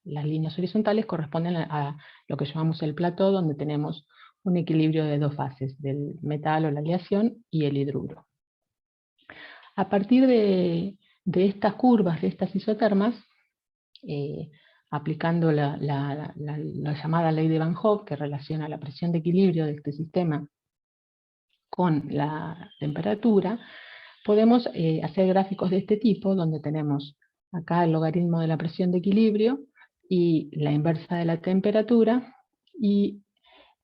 las líneas horizontales corresponden a lo que llamamos el plató, donde tenemos un equilibrio de dos fases, del metal o la aleación y el hidruro. A partir de estas curvas, de estas isotermas, aplicando la llamada ley de Van Hoff, que relaciona la presión de equilibrio de este sistema con la temperatura, podemos hacer gráficos de este tipo, donde tenemos acá el logaritmo de la presión de equilibrio y la inversa de la temperatura, y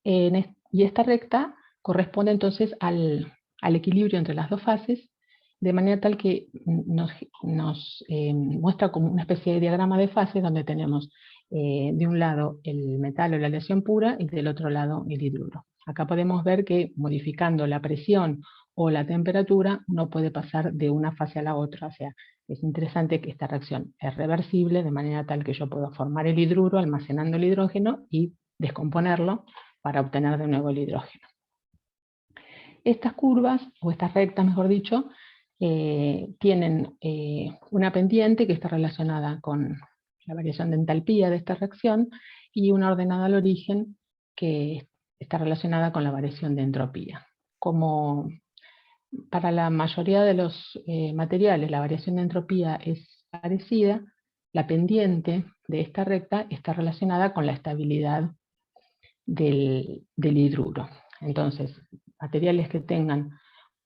esta recta corresponde entonces al equilibrio entre las dos fases, de manera tal que nos muestra como una especie de diagrama de fases, donde tenemos de un lado el metal o la aleación pura y del otro lado el hidruro. Acá podemos ver que modificando la presión o la temperatura uno puede pasar de una fase a la otra. O sea, es interesante que esta reacción es reversible, de manera tal que yo puedo formar el hidruro almacenando el hidrógeno y descomponerlo para obtener de nuevo el hidrógeno. Estas curvas, o estas rectas mejor dicho, tienen una pendiente que está relacionada con la variación de entalpía de esta reacción, y una ordenada al origen que está relacionada con la variación de entropía. Como para la mayoría de los materiales la variación de entropía es parecida, la pendiente de esta recta está relacionada con la estabilidad del hidruro. Entonces, materiales que tengan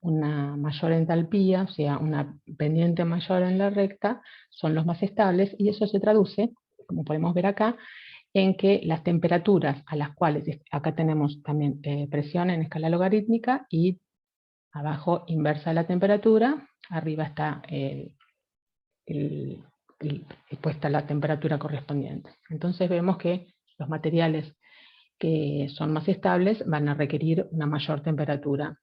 una mayor entalpía, o sea, una pendiente mayor en la recta, son los más estables, y eso se traduce, como podemos ver acá, en que las temperaturas a las cuales, acá tenemos también presión en escala logarítmica, y abajo inversa de la temperatura, arriba está puesta la temperatura correspondiente. Entonces vemos que los materiales que son más estables van a requerir una mayor temperatura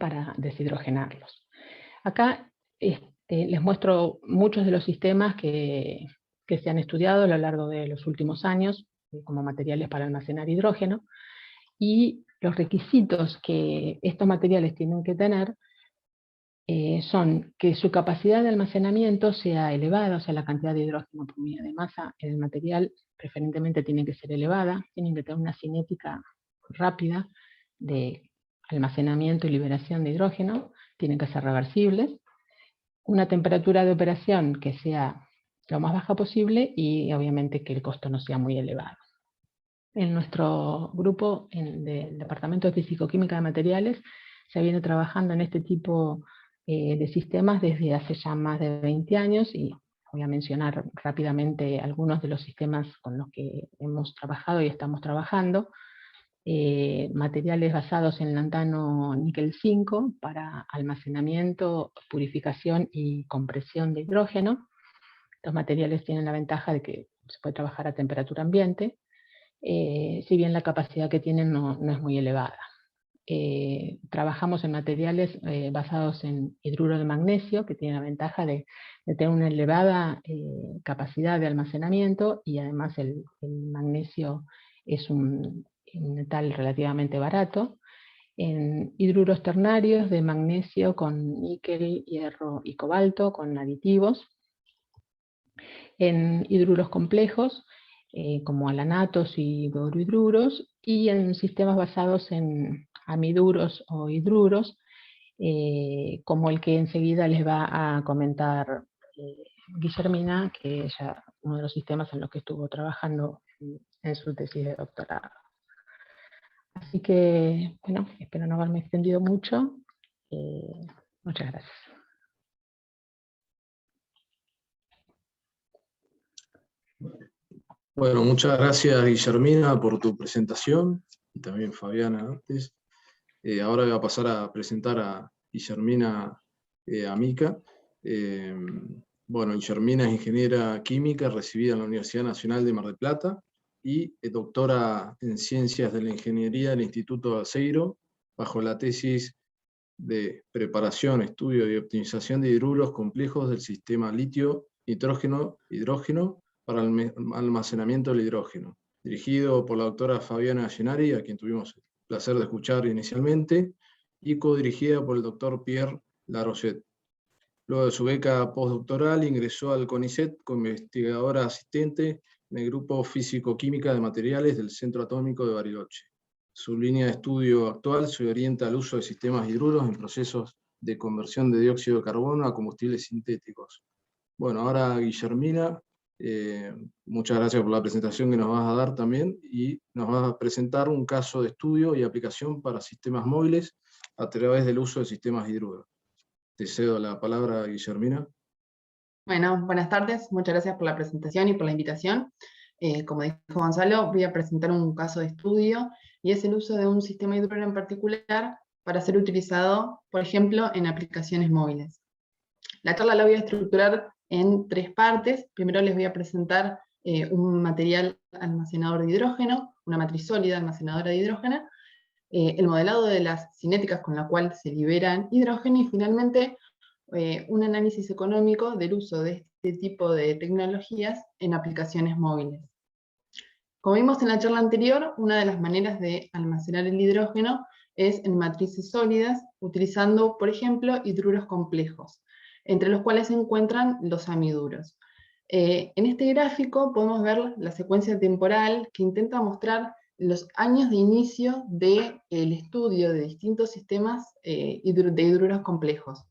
para deshidrogenarlos. Acá les muestro muchos de los sistemas que se han estudiado a lo largo de los últimos años como materiales para almacenar hidrógeno, y los requisitos que estos materiales tienen que tener son que su capacidad de almacenamiento sea elevada, o sea, la cantidad de hidrógeno por unidad de masa en el material preferentemente tiene que ser elevada, tienen que tener una cinética rápida de almacenamiento y liberación de hidrógeno, tienen que ser reversibles, una temperatura de operación que sea lo más baja posible, y obviamente que el costo no sea muy elevado. En nuestro grupo del Departamento de Físico-Química de Materiales se viene trabajando en este tipo de sistemas desde hace ya más de 20 años, y voy a mencionar rápidamente algunos de los sistemas con los que hemos trabajado y estamos trabajando. Materiales basados en lantano níquel 5 para almacenamiento, purificación y compresión de hidrógeno. Estos materiales tienen la ventaja de que se puede trabajar a temperatura ambiente, si bien la capacidad que tienen no es muy elevada. Trabajamos en materiales basados en hidruro de magnesio, que tiene la ventaja de tener una elevada capacidad de almacenamiento, y además el magnesio es un metal relativamente barato. En hidruros ternarios de magnesio con níquel, hierro y cobalto, con aditivos. En hidruros complejos, como alanatos y borohidruros, y en sistemas basados en amiduros o hidruros, como el que enseguida les va a comentar Guillermina, que es uno de los sistemas en los que estuvo trabajando en su tesis de doctorado. Así que, bueno, espero no haberme extendido mucho. Muchas gracias. Bueno, muchas gracias, Guillermina, por tu presentación, y también Fabiana antes. Ahora voy a pasar a presentar a Guillermina Amica. Bueno, Guillermina es ingeniera química recibida en la Universidad Nacional de Mar del Plata y doctora en Ciencias de la Ingeniería del Instituto Aceiro, bajo la tesis de preparación, estudio y optimización de hidruros complejos del sistema litio-nitrógeno-hidrógeno para el almacenamiento del hidrógeno, dirigido por la doctora Fabiana Gennari, a quien tuvimos el placer de escuchar inicialmente, y codirigida por el doctor Pierre Larochette. Luego de su beca postdoctoral ingresó al CONICET como investigadora asistente en el Grupo Físico-Química de Materiales del Centro Atómico de Bariloche. Su línea de estudio actual se orienta al uso de sistemas hidruros en procesos de conversión de dióxido de carbono a combustibles sintéticos. Bueno, ahora Guillermina, muchas gracias por la presentación que nos vas a dar también, y nos vas a presentar un caso de estudio y aplicación para sistemas móviles a través del uso de sistemas hidruros. Te cedo la palabra, Guillermina. Bueno, buenas tardes, muchas gracias por la presentación y por la invitación. Como dijo Gonzalo, voy a presentar un caso de estudio, y es el uso de un sistema hidruro en particular para ser utilizado, por ejemplo, en aplicaciones móviles. La charla la voy a estructurar en 3 partes. Primero les voy a presentar un material almacenador de hidrógeno, una matriz sólida almacenadora de hidrógeno, el modelado de las cinéticas con la cual se liberan hidrógeno, y finalmente un análisis económico del uso de este tipo de tecnologías en aplicaciones móviles. Como vimos en la charla anterior, una de las maneras de almacenar el hidrógeno es en matrices sólidas, utilizando, por ejemplo, hidruros complejos, entre los cuales se encuentran los amiduros. En este gráfico podemos ver la secuencia temporal que intenta mostrar los años de inicio del estudio de distintos sistemas de hidruros complejos.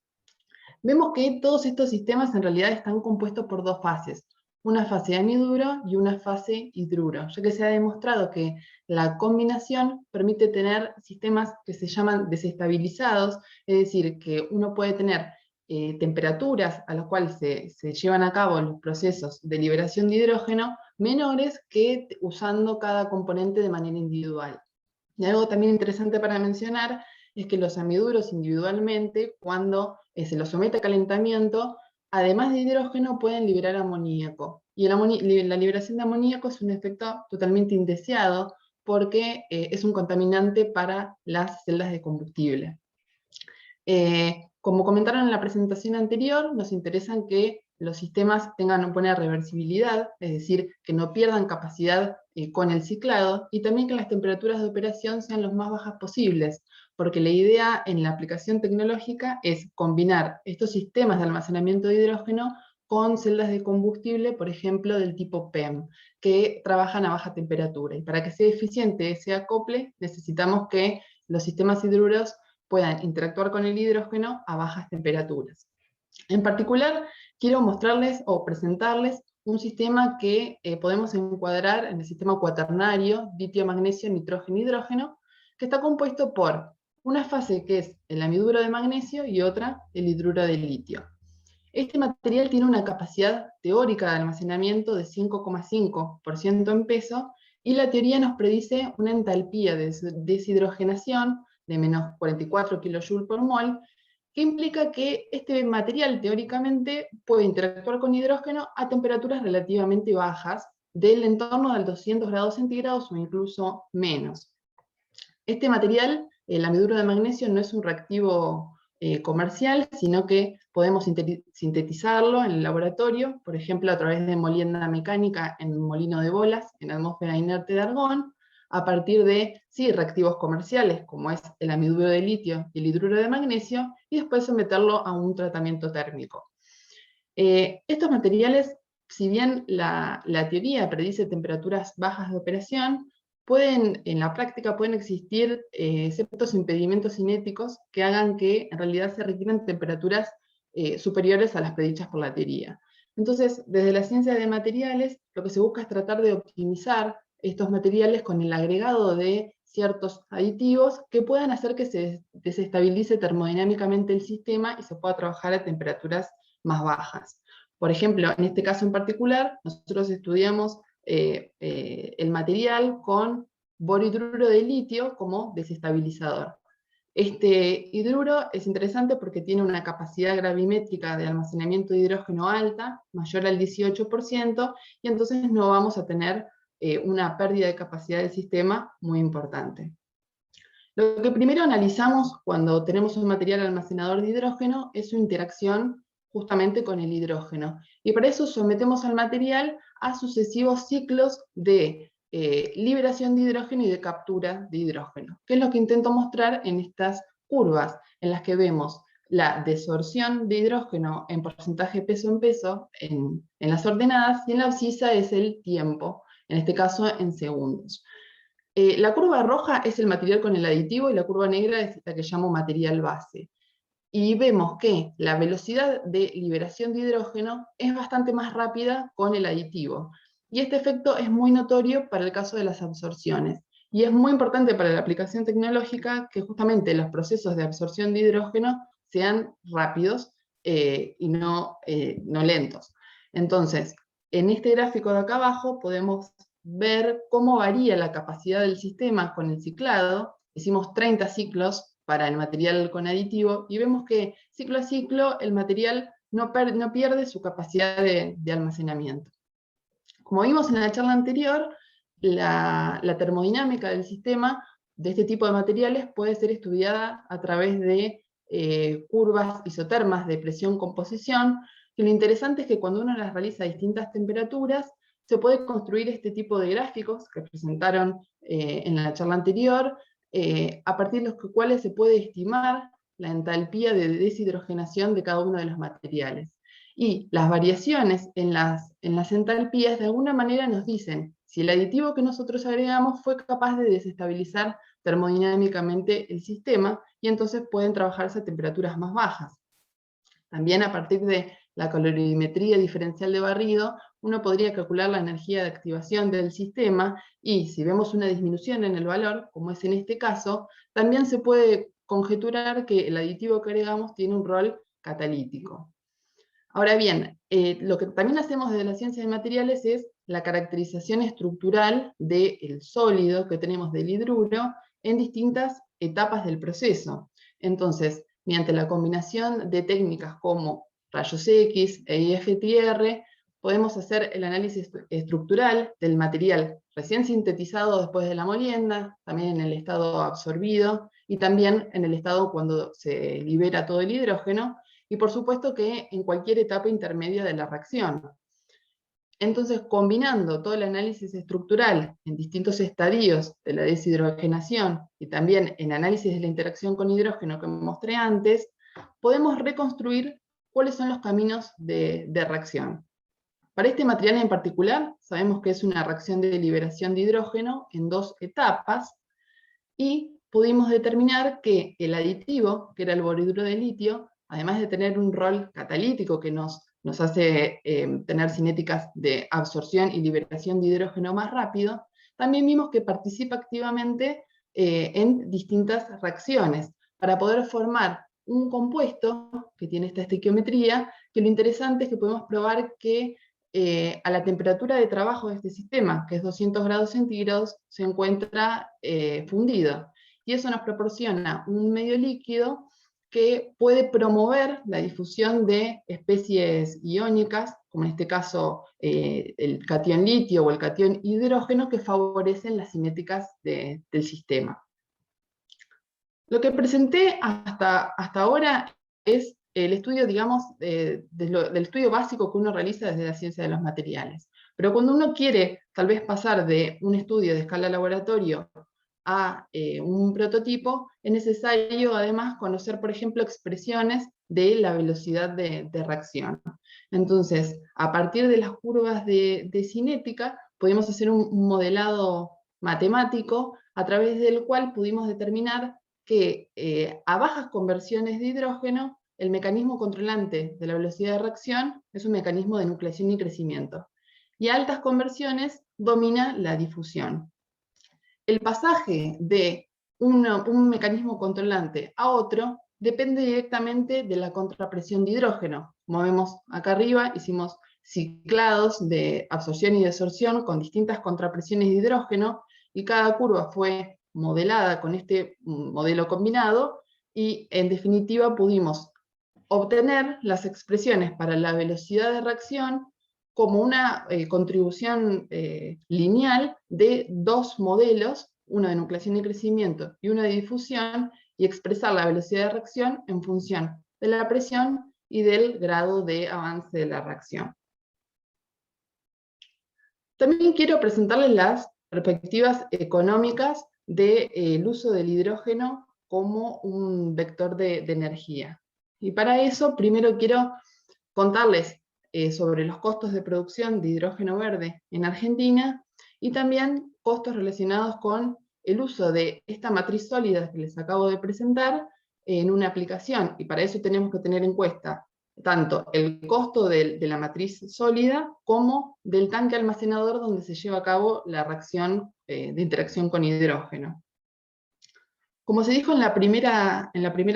Vemos que todos estos sistemas en realidad están compuestos por 2 fases, una fase de amiduro y una fase hidruro, ya que se ha demostrado que la combinación permite tener sistemas que se llaman desestabilizados, es decir, que uno puede tener temperaturas a las cuales se llevan a cabo los procesos de liberación de hidrógeno menores que usando cada componente de manera individual. Y algo también interesante para mencionar es que los amiduros individualmente, cuando se los somete a calentamiento, además de hidrógeno, pueden liberar amoníaco. Y la liberación de amoníaco es un efecto totalmente indeseado, porque es un contaminante para las celdas de combustible. Como comentaron en la presentación anterior, nos interesa que los sistemas tengan una buena reversibilidad, es decir, que no pierdan capacidad con el ciclado, y también que las temperaturas de operación sean lo más bajas posibles, porque la idea en la aplicación tecnológica es combinar estos sistemas de almacenamiento de hidrógeno con celdas de combustible, por ejemplo, del tipo PEM, que trabajan a baja temperatura. Y para que sea eficiente ese acople, necesitamos que los sistemas hidruros puedan interactuar con el hidrógeno a bajas temperaturas. En particular, quiero mostrarles o presentarles un sistema que podemos encuadrar en el sistema cuaternario, litio, magnesio, nitrógeno, hidrógeno, que está compuesto por una fase que es el amiduro de magnesio y otra el hidruro de litio. Este material tiene una capacidad teórica de almacenamiento de 5,5% en peso, y la teoría nos predice una entalpía de deshidrogenación de menos 44 kJ por mol, que implica que este material teóricamente puede interactuar con hidrógeno a temperaturas relativamente bajas, del entorno del 200 grados centígrados o incluso menos. Este material, el amiduro de magnesio, no es un reactivo comercial, sino que podemos sintetizarlo en el laboratorio, por ejemplo a través de molienda mecánica en un molino de bolas en atmósfera inerte de argón, a partir de reactivos comerciales, como es el amiduro de litio y el hidruro de magnesio, y después someterlo a un tratamiento térmico. Estos materiales, si bien la teoría predice temperaturas bajas de operación, en la práctica pueden existir ciertos impedimentos cinéticos que hagan que en realidad se requieran temperaturas superiores a las predichas por la teoría. Entonces, desde la ciencia de materiales, lo que se busca es tratar de optimizar estos materiales con el agregado de ciertos aditivos que puedan hacer que se desestabilice termodinámicamente el sistema y se pueda trabajar a temperaturas más bajas. Por ejemplo, en este caso en particular, nosotros estudiamos el material con borhidruro de litio como desestabilizador. Este hidruro es interesante porque tiene una capacidad gravimétrica de almacenamiento de hidrógeno alta, mayor al 18%, y entonces no vamos a tener una pérdida de capacidad del sistema muy importante. Lo que primero analizamos cuando tenemos un material almacenador de hidrógeno es su interacción justamente con el hidrógeno. Y para eso sometemos al material a sucesivos ciclos de liberación de hidrógeno y de captura de hidrógeno, que es lo que intento mostrar en estas curvas, en las que vemos la desorción de hidrógeno en porcentaje peso en peso en las ordenadas, y en la abscisa es el tiempo, en este caso en segundos. La curva roja es el material con el aditivo y la curva negra es la que llamo material base. Y vemos que la velocidad de liberación de hidrógeno es bastante más rápida con el aditivo. Y este efecto es muy notorio para el caso de las absorciones. Y es muy importante para la aplicación tecnológica que justamente los procesos de absorción de hidrógeno sean rápidos y no lentos. Entonces, en este gráfico de acá abajo podemos ver cómo varía la capacidad del sistema con el ciclado. Hicimos 30 ciclos para el material con aditivo, y vemos que ciclo a ciclo el material no pierde su capacidad de almacenamiento. Como vimos en la charla anterior, la termodinámica del sistema de este tipo de materiales puede ser estudiada a través de curvas isotermas de presión-composición, que lo interesante es que cuando uno las realiza a distintas temperaturas, se puede construir este tipo de gráficos que presentaron en la charla anterior, a partir de los cuales se puede estimar la entalpía de deshidrogenación de cada uno de los materiales. Y las variaciones en las entalpías de alguna manera nos dicen si el aditivo que nosotros agregamos fue capaz de desestabilizar termodinámicamente el sistema, y entonces pueden trabajarse a temperaturas más bajas. También a partir de la calorimetría diferencial de barrido, uno podría calcular la energía de activación del sistema, y si vemos una disminución en el valor, como es en este caso, también se puede conjeturar que el aditivo que agregamos tiene un rol catalítico. Ahora bien, lo que también hacemos desde la ciencia de materiales es la caracterización estructural del sólido que tenemos del hidruro en distintas etapas del proceso. Entonces, mediante la combinación de técnicas como rayos X e IFTR, podemos hacer el análisis estructural del material recién sintetizado después de la molienda, también en el estado absorbido, y también en el estado cuando se libera todo el hidrógeno, y por supuesto que en cualquier etapa intermedia de la reacción. Entonces, combinando todo el análisis estructural en distintos estadios de la deshidrogenación y también en análisis de la interacción con hidrógeno que mostré antes, podemos reconstruir cuáles son los caminos de reacción. Para este material en particular, sabemos que es una reacción de liberación de hidrógeno en 2 etapas, y pudimos determinar que el aditivo, que era el boriduro de litio, además de tener un rol catalítico que nos hace tener cinéticas de absorción y liberación de hidrógeno más rápido, también vimos que participa activamente en distintas reacciones, para poder formar un compuesto que tiene esta estequiometría, que lo interesante es que podemos probar que a la temperatura de trabajo de este sistema, que es 200 grados centígrados, se encuentra fundido. Y eso nos proporciona un medio líquido que puede promover la difusión de especies iónicas, como en este caso el catión litio o el catión hidrógeno, que favorecen las cinéticas del sistema. Lo que presenté hasta ahora es el estudio, digamos, del estudio básico que uno realiza desde la ciencia de los materiales. Pero cuando uno quiere tal vez pasar de un estudio de escala laboratorio a un prototipo, es necesario además conocer, por ejemplo, expresiones de la velocidad de reacción. Entonces, a partir de las curvas de cinética, podemos hacer un modelado matemático a través del cual pudimos determinar que a bajas conversiones de hidrógeno, el mecanismo controlante de la velocidad de reacción es un mecanismo de nucleación y crecimiento, y a altas conversiones domina la difusión. El pasaje de un mecanismo controlante a otro depende directamente de la contrapresión de hidrógeno. Como vemos acá arriba, hicimos ciclados de absorción y desorción con distintas contrapresiones de hidrógeno, y cada curva fue modelada con este modelo combinado, y en definitiva pudimos obtener las expresiones para la velocidad de reacción como una contribución lineal de 2 modelos uno de nucleación y crecimiento y uno de difusión, y expresar la velocidad de reacción en función de la presión y del grado de avance de la reacción. También quiero presentarles las perspectivas económicas del uso del hidrógeno como un vector de energía. Y para eso, primero quiero contarles sobre los costos de producción de hidrógeno verde en Argentina y también costos relacionados con el uso de esta matriz sólida que les acabo de presentar en una aplicación. Y para eso tenemos que tener en cuenta tanto el costo de la matriz sólida como del tanque almacenador donde se lleva a cabo la reacción de interacción con hidrógeno. Como se dijo en la primera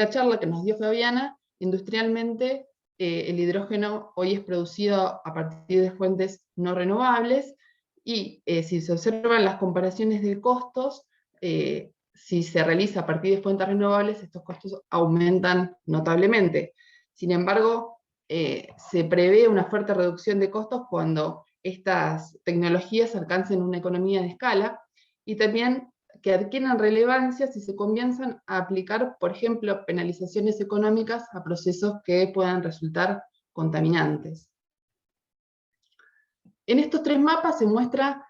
charla que nos dio Fabiana, industrialmente el hidrógeno hoy es producido a partir de fuentes no renovables, y si se observan las comparaciones de costos, si se realiza a partir de fuentes renovables, estos costos aumentan notablemente. Sin embargo, se prevé una fuerte reducción de costos cuando estas tecnologías alcancen una economía de escala, y también que adquieran relevancia si se comienzan a aplicar, por ejemplo, penalizaciones económicas a procesos que puedan resultar contaminantes. En estos tres mapas se muestra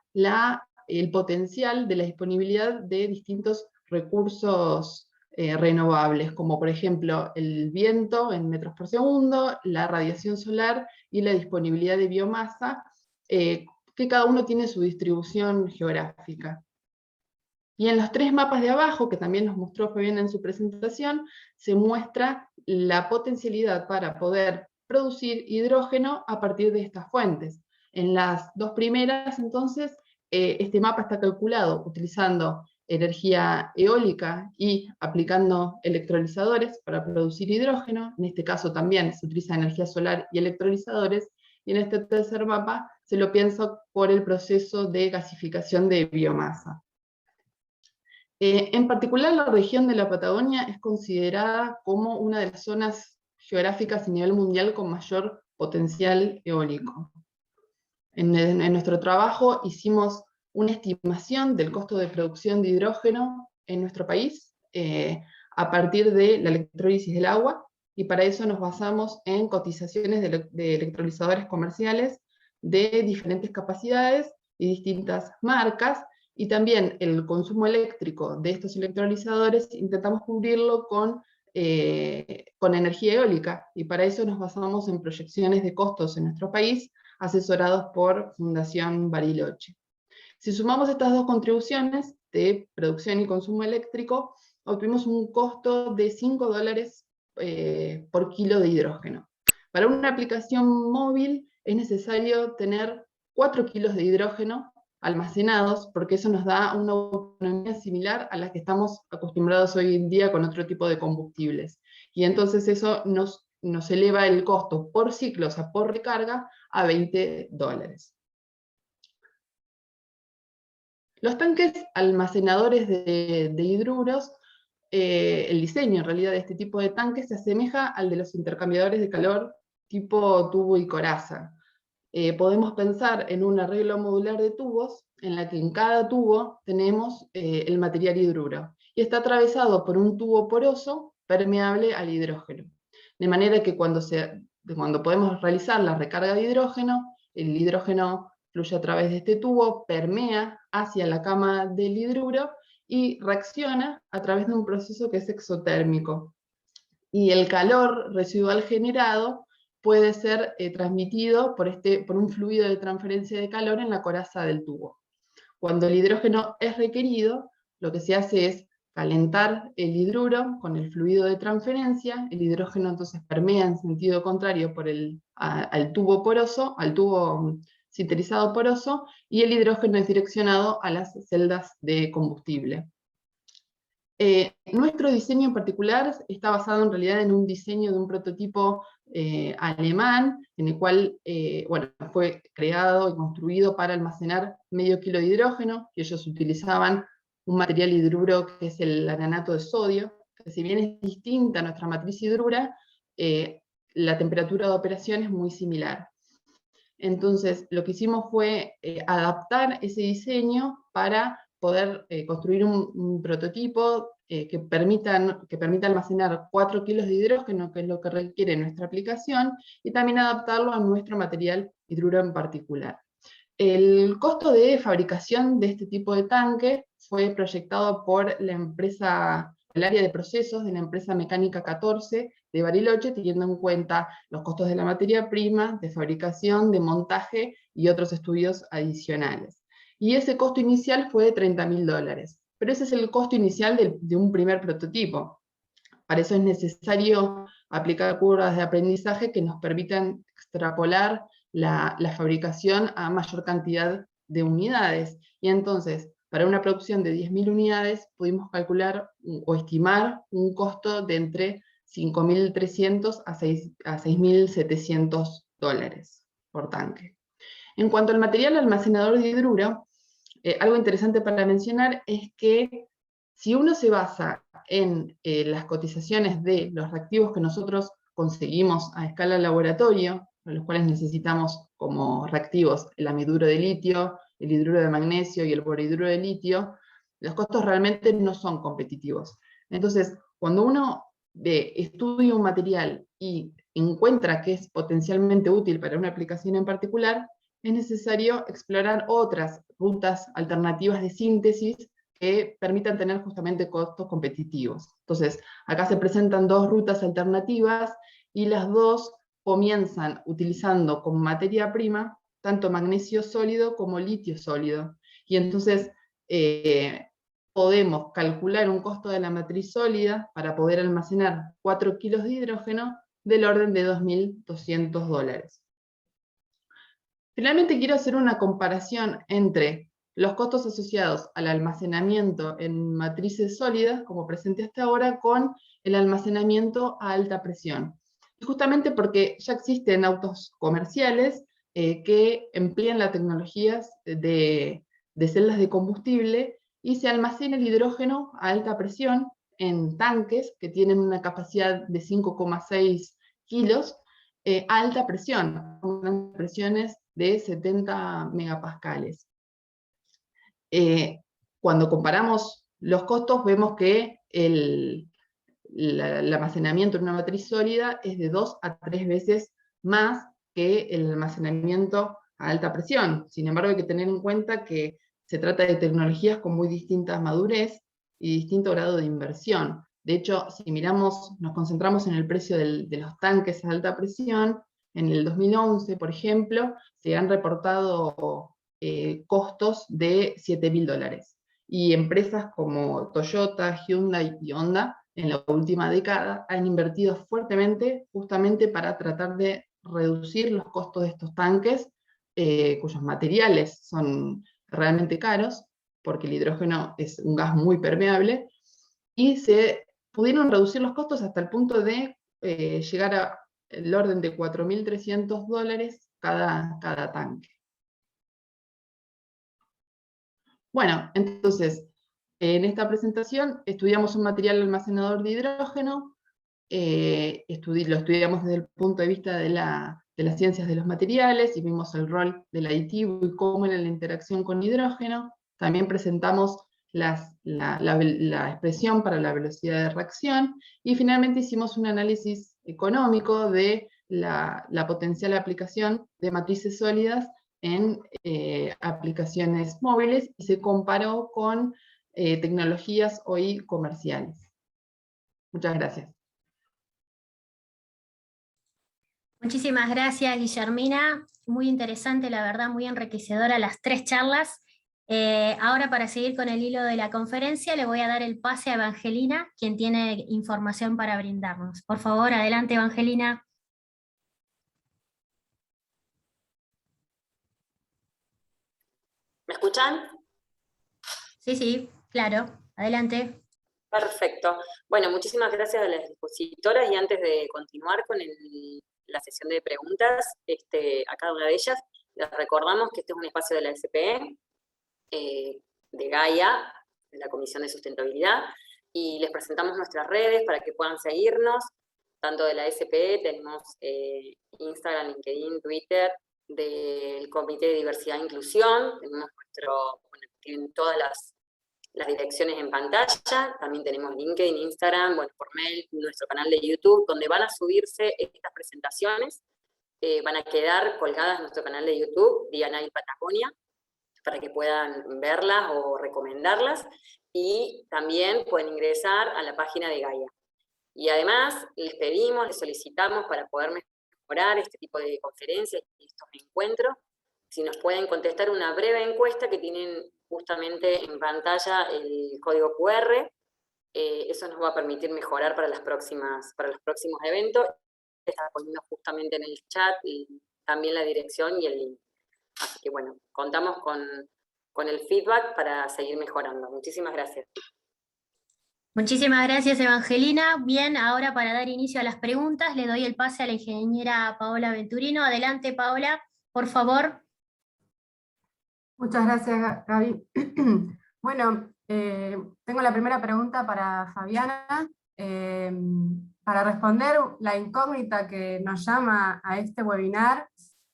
el potencial de la disponibilidad de distintos recursos renovables, como por ejemplo el viento en metros por segundo, la radiación solar y la disponibilidad de biomasa, que cada uno tiene su distribución geográfica. Y en los tres mapas de abajo, que también nos mostró Fabiana en su presentación, se muestra la potencialidad para poder producir hidrógeno a partir de estas fuentes. En las dos primeras, entonces, este mapa está calculado utilizando energía eólica y aplicando electrolizadores para producir hidrógeno. En este caso también se utiliza energía solar y electrolizadores. Y en este tercer mapa se lo piensa por el proceso de gasificación de biomasa. En particular, la región de la Patagonia es considerada como una de las zonas geográficas a nivel mundial con mayor potencial eólico. En nuestro trabajo hicimos una estimación del costo de producción de hidrógeno en nuestro país a partir de la electrólisis del agua, y para eso nos basamos en cotizaciones de electrolizadores comerciales de diferentes capacidades y distintas marcas, y también el consumo eléctrico de estos electrolizadores intentamos cubrirlo con energía eólica, y para eso nos basamos en proyecciones de costos en nuestro país, asesorados por Fundación Bariloche. Si sumamos estas dos contribuciones de producción y consumo eléctrico, obtuvimos un costo de $5 por kilo de hidrógeno. Para una aplicación móvil es necesario tener 4 kilos de hidrógeno almacenados, porque eso nos da una autonomía similar a la que estamos acostumbrados hoy en día con otro tipo de combustibles. Y entonces eso nos eleva el costo por ciclo, o sea, por recarga, a $20. Los tanques almacenadores de hidruros, el diseño en realidad de este tipo de tanques se asemeja al de los intercambiadores de calor tipo tubo y coraza. Podemos pensar en un arreglo modular de tubos, en la que en cada tubo tenemos el material hidruro, y está atravesado por un tubo poroso permeable al hidrógeno. De manera que cuando podemos realizar la recarga de hidrógeno, el hidrógeno fluye a través de este tubo, permea hacia la cama del hidruro y reacciona a través de un proceso que es exotérmico. Y el calor residual generado puede ser transmitido por un fluido de transferencia de calor en la coraza del tubo. Cuando el hidrógeno es requerido, lo que se hace es calentar el hidruro con el fluido de transferencia. El hidrógeno entonces permea en sentido contrario al tubo poroso, al tubo sinterizado poroso, y el hidrógeno es direccionado a las celdas de combustible. Nuestro diseño en particular está basado en realidad en un diseño de un prototipo alemán, en el cual fue creado y construido para almacenar medio kilo de hidrógeno, y ellos utilizaban un material hidruro que es el aranato de sodio, que si bien es distinta a nuestra matriz hidrura, la temperatura de operación es muy similar. Entonces, lo que hicimos fue adaptar ese diseño para poder construir un prototipo que permita almacenar 4 kilos de hidrógeno, que es lo que requiere nuestra aplicación, y también adaptarlo a nuestro material hidruro en particular. El costo de fabricación de este tipo de tanque fue proyectado por la empresa, el área de procesos de la empresa Mecánica 14 de Bariloche, teniendo en cuenta los costos de la materia prima, de fabricación, de montaje y otros estudios adicionales. Y ese costo inicial fue de $30.000, pero ese es el costo inicial de un primer prototipo. Para eso es necesario aplicar curvas de aprendizaje que nos permitan extrapolar la fabricación a mayor cantidad de unidades. Y entonces, para una producción de 10.000 unidades, pudimos calcular o estimar un costo de entre $5.300 a $6.700 por tanque. En cuanto al material almacenador de hidruro, algo interesante para mencionar es que si uno se basa en las cotizaciones de los reactivos que nosotros conseguimos a escala laboratorio, para los cuales necesitamos como reactivos el amiduro de litio, el hidruro de magnesio y el borhidruro de litio, los costos realmente no son competitivos. Entonces, cuando uno estudia un material y encuentra que es potencialmente útil para una aplicación en particular, es necesario explorar otras rutas alternativas de síntesis que permitan tener justamente costos competitivos. Entonces, acá se presentan dos rutas alternativas y las dos comienzan utilizando como materia prima tanto magnesio sólido como litio sólido. Y entonces podemos calcular un costo de la matriz sólida para poder almacenar 4 kilos de hidrógeno del orden de $2.200. Finalmente quiero hacer una comparación entre los costos asociados al almacenamiento en matrices sólidas, como presenté hasta ahora, con el almacenamiento a alta presión. Y justamente porque ya existen autos comerciales que emplean las tecnologías de celdas de combustible y se almacena el hidrógeno a alta presión en tanques que tienen una capacidad de 5,6 kilos a alta presión, con presiones de 70 megapascales. Cuando comparamos los costos, vemos que el almacenamiento en una matriz sólida es de 2 a 3 veces más que el almacenamiento a alta presión. Sin embargo, hay que tener en cuenta que se trata de tecnologías con muy distinta madurez y distinto grado de inversión. De hecho, si miramos, nos concentramos en el precio de los tanques a alta presión, en el 2011, por ejemplo, se han reportado costos de $7.000. Y empresas como Toyota, Hyundai y Honda, en la última década, han invertido fuertemente justamente para tratar de reducir los costos de estos tanques, cuyos materiales son realmente caros, porque el hidrógeno es un gas muy permeable, y se pudieron reducir los costos hasta el punto de llegar al orden de $4.300 cada tanque. Bueno, entonces, en esta presentación estudiamos un material almacenador de hidrógeno, lo estudiamos desde el punto de vista de las ciencias de los materiales, y vimos el rol del aditivo y cómo era la interacción con hidrógeno. También presentamos la expresión para la velocidad de reacción, y finalmente hicimos un análisis económico de la potencial aplicación de matrices sólidas en aplicaciones móviles, y se comparó con tecnologías hoy comerciales. Muchas gracias. Muchísimas gracias, Guillermina. Muy interesante, la verdad, muy enriquecedora las 3 charlas. Ahora, para seguir con el hilo de la conferencia, le voy a dar el pase a Evangelina, quien tiene información para brindarnos. Por favor, adelante, Evangelina. ¿Me escuchan? Sí, claro. Adelante. Perfecto. Bueno, muchísimas gracias a las expositoras, y antes de continuar con la sesión de preguntas a cada una de ellas, les recordamos que este es un espacio de la SPE, de Gaia, de la Comisión de Sustentabilidad, y les presentamos nuestras redes para que puedan seguirnos, tanto de la SPE, tenemos Instagram, LinkedIn, Twitter, del Comité de Diversidad e Inclusión, tenemos tienen todas las las direcciones en pantalla, también tenemos LinkedIn, Instagram, bueno, por mail, nuestro canal de YouTube, donde van a subirse estas presentaciones, van a quedar colgadas en nuestro canal de YouTube, D&I Patagonia, para que puedan verlas o recomendarlas, y también pueden ingresar a la página de Gaia. Y además les pedimos, les solicitamos para poder mejorar este tipo de conferencias y estos encuentros, si nos pueden contestar una breve encuesta que tienen justamente en pantalla el código QR, eso nos va a permitir mejorar para los próximos eventos. Está poniendo justamente en el chat y también la dirección y el link. Así que bueno, contamos con el feedback para seguir mejorando. Muchísimas gracias. Muchísimas gracias, Evangelina. Bien, ahora para dar inicio a las preguntas, le doy el pase a la ingeniera Paola Venturino. Adelante, Paola, por favor. Muchas gracias, Gaby. Bueno, tengo la primera pregunta para Fabiana. Para responder la incógnita que nos llama a este webinar,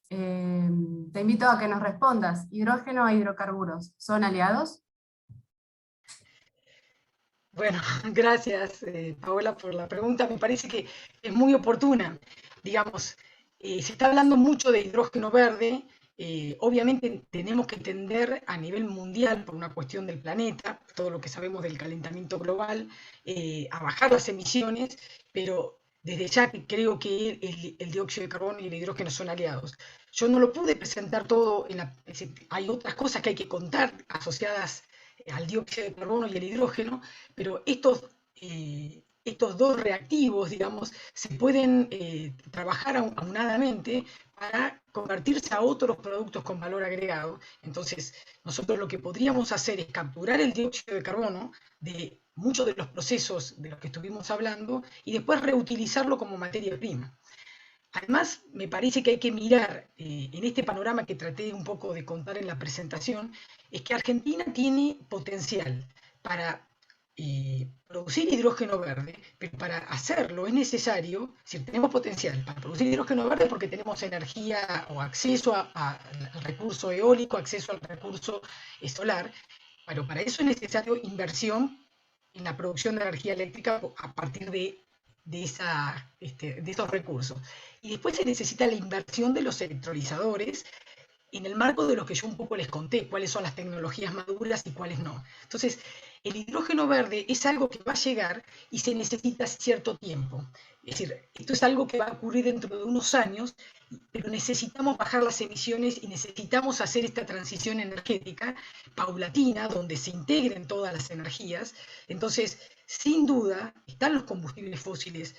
te invito a que nos respondas. ¿Hidrógeno e hidrocarburos son aliados? Bueno, gracias, Paola, por la pregunta. Me parece que es muy oportuna. Digamos, se está hablando mucho de hidrógeno verde. Obviamente tenemos que tender a nivel mundial, por una cuestión del planeta, todo lo que sabemos del calentamiento global, a bajar las emisiones, pero desde ya creo que el dióxido de carbono y el hidrógeno son aliados. Yo no lo pude presentar todo, hay otras cosas que hay que contar asociadas al dióxido de carbono y el hidrógeno, pero estos dos reactivos, digamos, se pueden trabajar aunadamente para convertirse a otros productos con valor agregado. Entonces, nosotros lo que podríamos hacer es capturar el dióxido de carbono de muchos de los procesos de los que estuvimos hablando y después reutilizarlo como materia prima. Además, me parece que hay que mirar, en este panorama que traté un poco de contar en la presentación, es que Argentina tiene potencial para producir hidrógeno verde, pero para hacerlo es necesario, es decir, tenemos potencial para producir hidrógeno verde porque tenemos energía o acceso al recurso eólico, acceso al recurso solar, pero para eso es necesario inversión en la producción de energía eléctrica a partir de esos recursos. Y después se necesita la inversión de los electrolizadores en el marco de lo que yo un poco les conté, cuáles son las tecnologías maduras y cuáles no. Entonces, el hidrógeno verde es algo que va a llegar y se necesita cierto tiempo. Es decir, esto es algo que va a ocurrir dentro de unos años, pero necesitamos bajar las emisiones y necesitamos hacer esta transición energética paulatina, donde se integren todas las energías. Entonces, sin duda, están los combustibles fósiles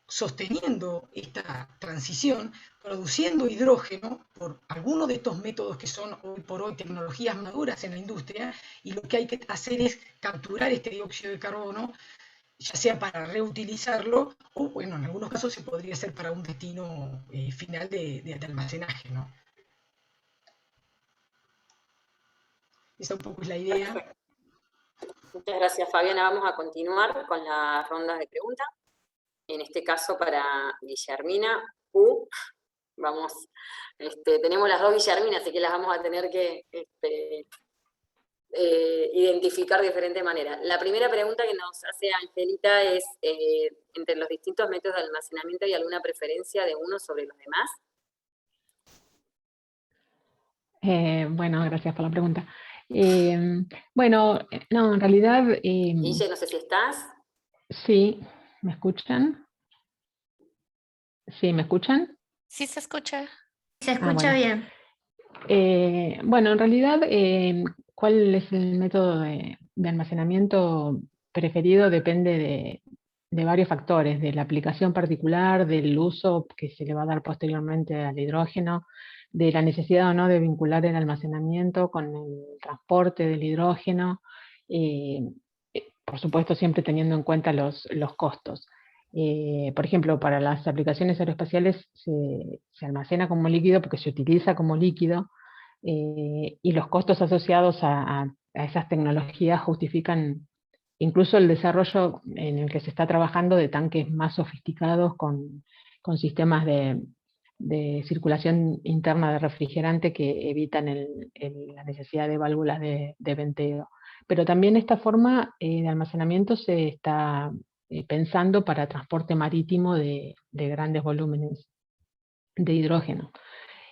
sosteniendo esta transición, produciendo hidrógeno por algunos de estos métodos que son hoy por hoy tecnologías maduras en la industria, y lo que hay que hacer es capturar este dióxido de carbono, ya sea para reutilizarlo, o bueno, en algunos casos se podría hacer para un destino final de almacenaje, ¿no? Esa un poco es la idea. Perfecto. Muchas gracias, Fabiana. Vamos a continuar con las rondas de preguntas. En este caso para Guillermina U. Tenemos las dos Guillerminas, así que las vamos a tener que identificar de diferente manera. La primera pregunta que nos hace Angelita es, entre los distintos métodos de almacenamiento, ¿hay alguna preferencia de uno sobre los demás? Bueno, gracias por la pregunta. Bueno, no, en realidad... Guille, no sé si estás. Sí, ¿me escuchan? ¿Sí, me escuchan? Sí, se escucha. Se escucha bueno. bien. Bueno, en realidad, ¿cuál es el método de almacenamiento preferido? Depende de varios factores, de la aplicación particular, del uso que se le va a dar posteriormente al hidrógeno, de la necesidad o no de vincular el almacenamiento con el transporte del hidrógeno, por supuesto siempre teniendo en cuenta los costos. Por ejemplo, para las aplicaciones aeroespaciales se almacena como líquido porque se utiliza como líquido, y los costos asociados a esas tecnologías justifican incluso el desarrollo en el que se está trabajando de tanques más sofisticados con sistemas de circulación interna de refrigerante que evitan la necesidad de válvulas de venteo. Pero también esta forma de almacenamiento se está pensando para transporte marítimo de grandes volúmenes de hidrógeno.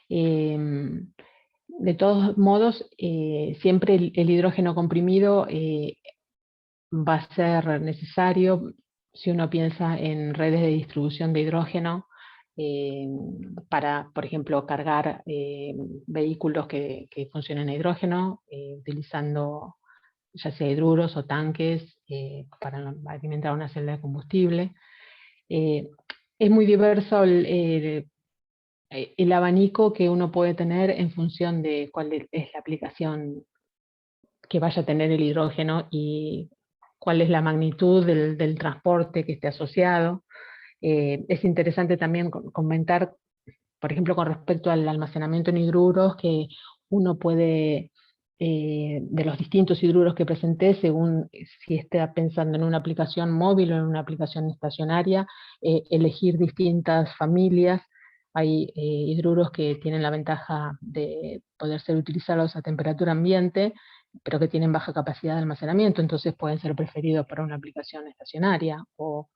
De todos modos, siempre el hidrógeno comprimido va a ser necesario si uno piensa en redes de distribución de hidrógeno para, por ejemplo, cargar vehículos que funcionen a hidrógeno, utilizando ya sea hidruros o tanques para alimentar una celda de combustible. Es muy diverso el abanico que uno puede tener en función de cuál es la aplicación que vaya a tener el hidrógeno y cuál es la magnitud del transporte que esté asociado. Es interesante también comentar, por ejemplo, con respecto al almacenamiento en hidruros, que uno puede, de los distintos hidruros que presenté, según si está pensando en una aplicación móvil o en una aplicación estacionaria, elegir distintas familias. Hay hidruros que tienen la ventaja de poder ser utilizados a temperatura ambiente, pero que tienen baja capacidad de almacenamiento, entonces pueden ser preferidos para una aplicación estacionaria, o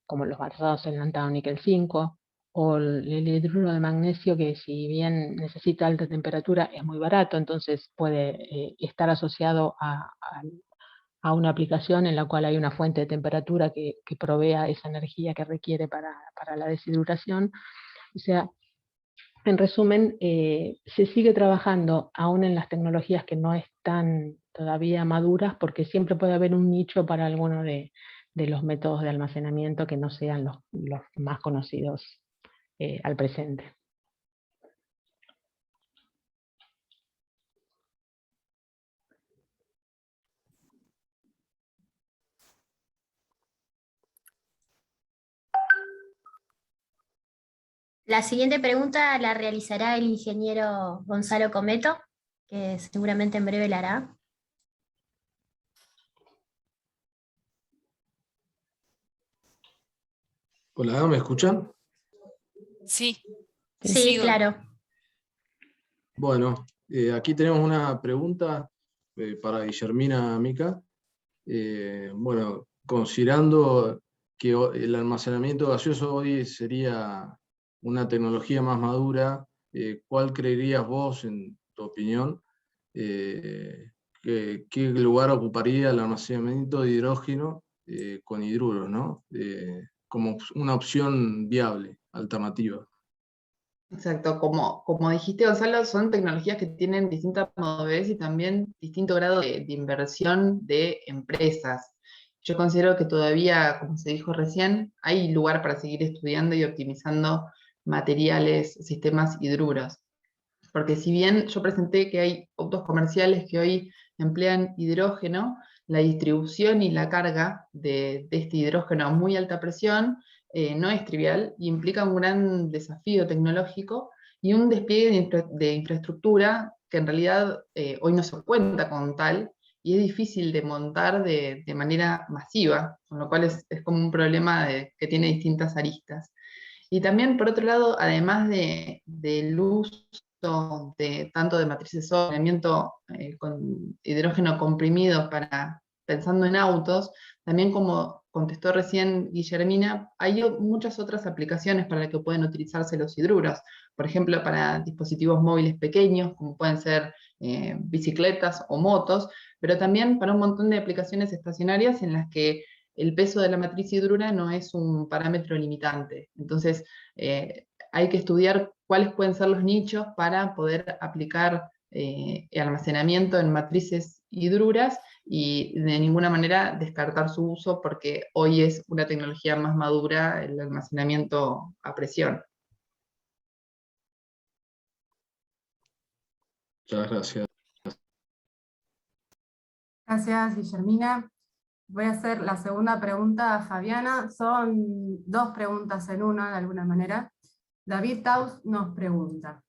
como los basados en lantano níquel 5, o el hidruro de magnesio, que si bien necesita alta temperatura es muy barato, entonces puede estar asociado a una aplicación en la cual hay una fuente de temperatura que provea esa energía que requiere para la deshidratación. O sea, en resumen, se sigue trabajando aún en las tecnologías que no están todavía maduras, porque siempre puede haber un nicho para alguno de los métodos de almacenamiento que no sean los más conocidos al presente. La siguiente pregunta la realizará el ingeniero Gonzalo Cometo, que seguramente en breve la hará. Hola, ¿me escuchan? Sí. Sí, claro. Bueno, aquí tenemos una pregunta para Guillermina Mica. Bueno, considerando que el almacenamiento gaseoso hoy sería una tecnología más madura, ¿cuál creerías vos, en tu opinión, qué lugar ocuparía el almacenamiento de hidrógeno con hidruros, ¿no? Como una opción viable, alternativa? Exacto, como dijiste, Gonzalo, son tecnologías que tienen distinta madurez y también distinto grado de inversión de empresas. Yo considero que todavía, como se dijo recién, hay lugar para seguir estudiando y optimizando materiales, sistemas hidruros. Porque si bien yo presenté que hay autos comerciales que hoy emplean hidrógeno, la distribución y la carga de este hidrógeno a muy alta presión no es trivial y implica un gran desafío tecnológico y un despliegue de infraestructura que en realidad hoy no se cuenta con tal y es difícil de montar de manera masiva, con lo cual es como un problema que tiene distintas aristas. Y también, por otro lado, además del uso tanto de matrices de almacenamiento con hidrógeno comprimido pensando en autos, también como contestó recién Guillermina, hay muchas otras aplicaciones para las que pueden utilizarse los hidruros. Por ejemplo, para dispositivos móviles pequeños, como pueden ser bicicletas o motos, pero también para un montón de aplicaciones estacionarias en las que el peso de la matriz hidrura no es un parámetro limitante. Entonces, hay que estudiar cuáles pueden ser los nichos para poder aplicar almacenamiento en matrices hidruras y de ninguna manera descartar su uso porque hoy es una tecnología más madura el almacenamiento a presión. Muchas gracias. Gracias, Guillermina. Voy a hacer la segunda pregunta a Fabiana. Son dos preguntas en una, de alguna manera. David Taus nos pregunta: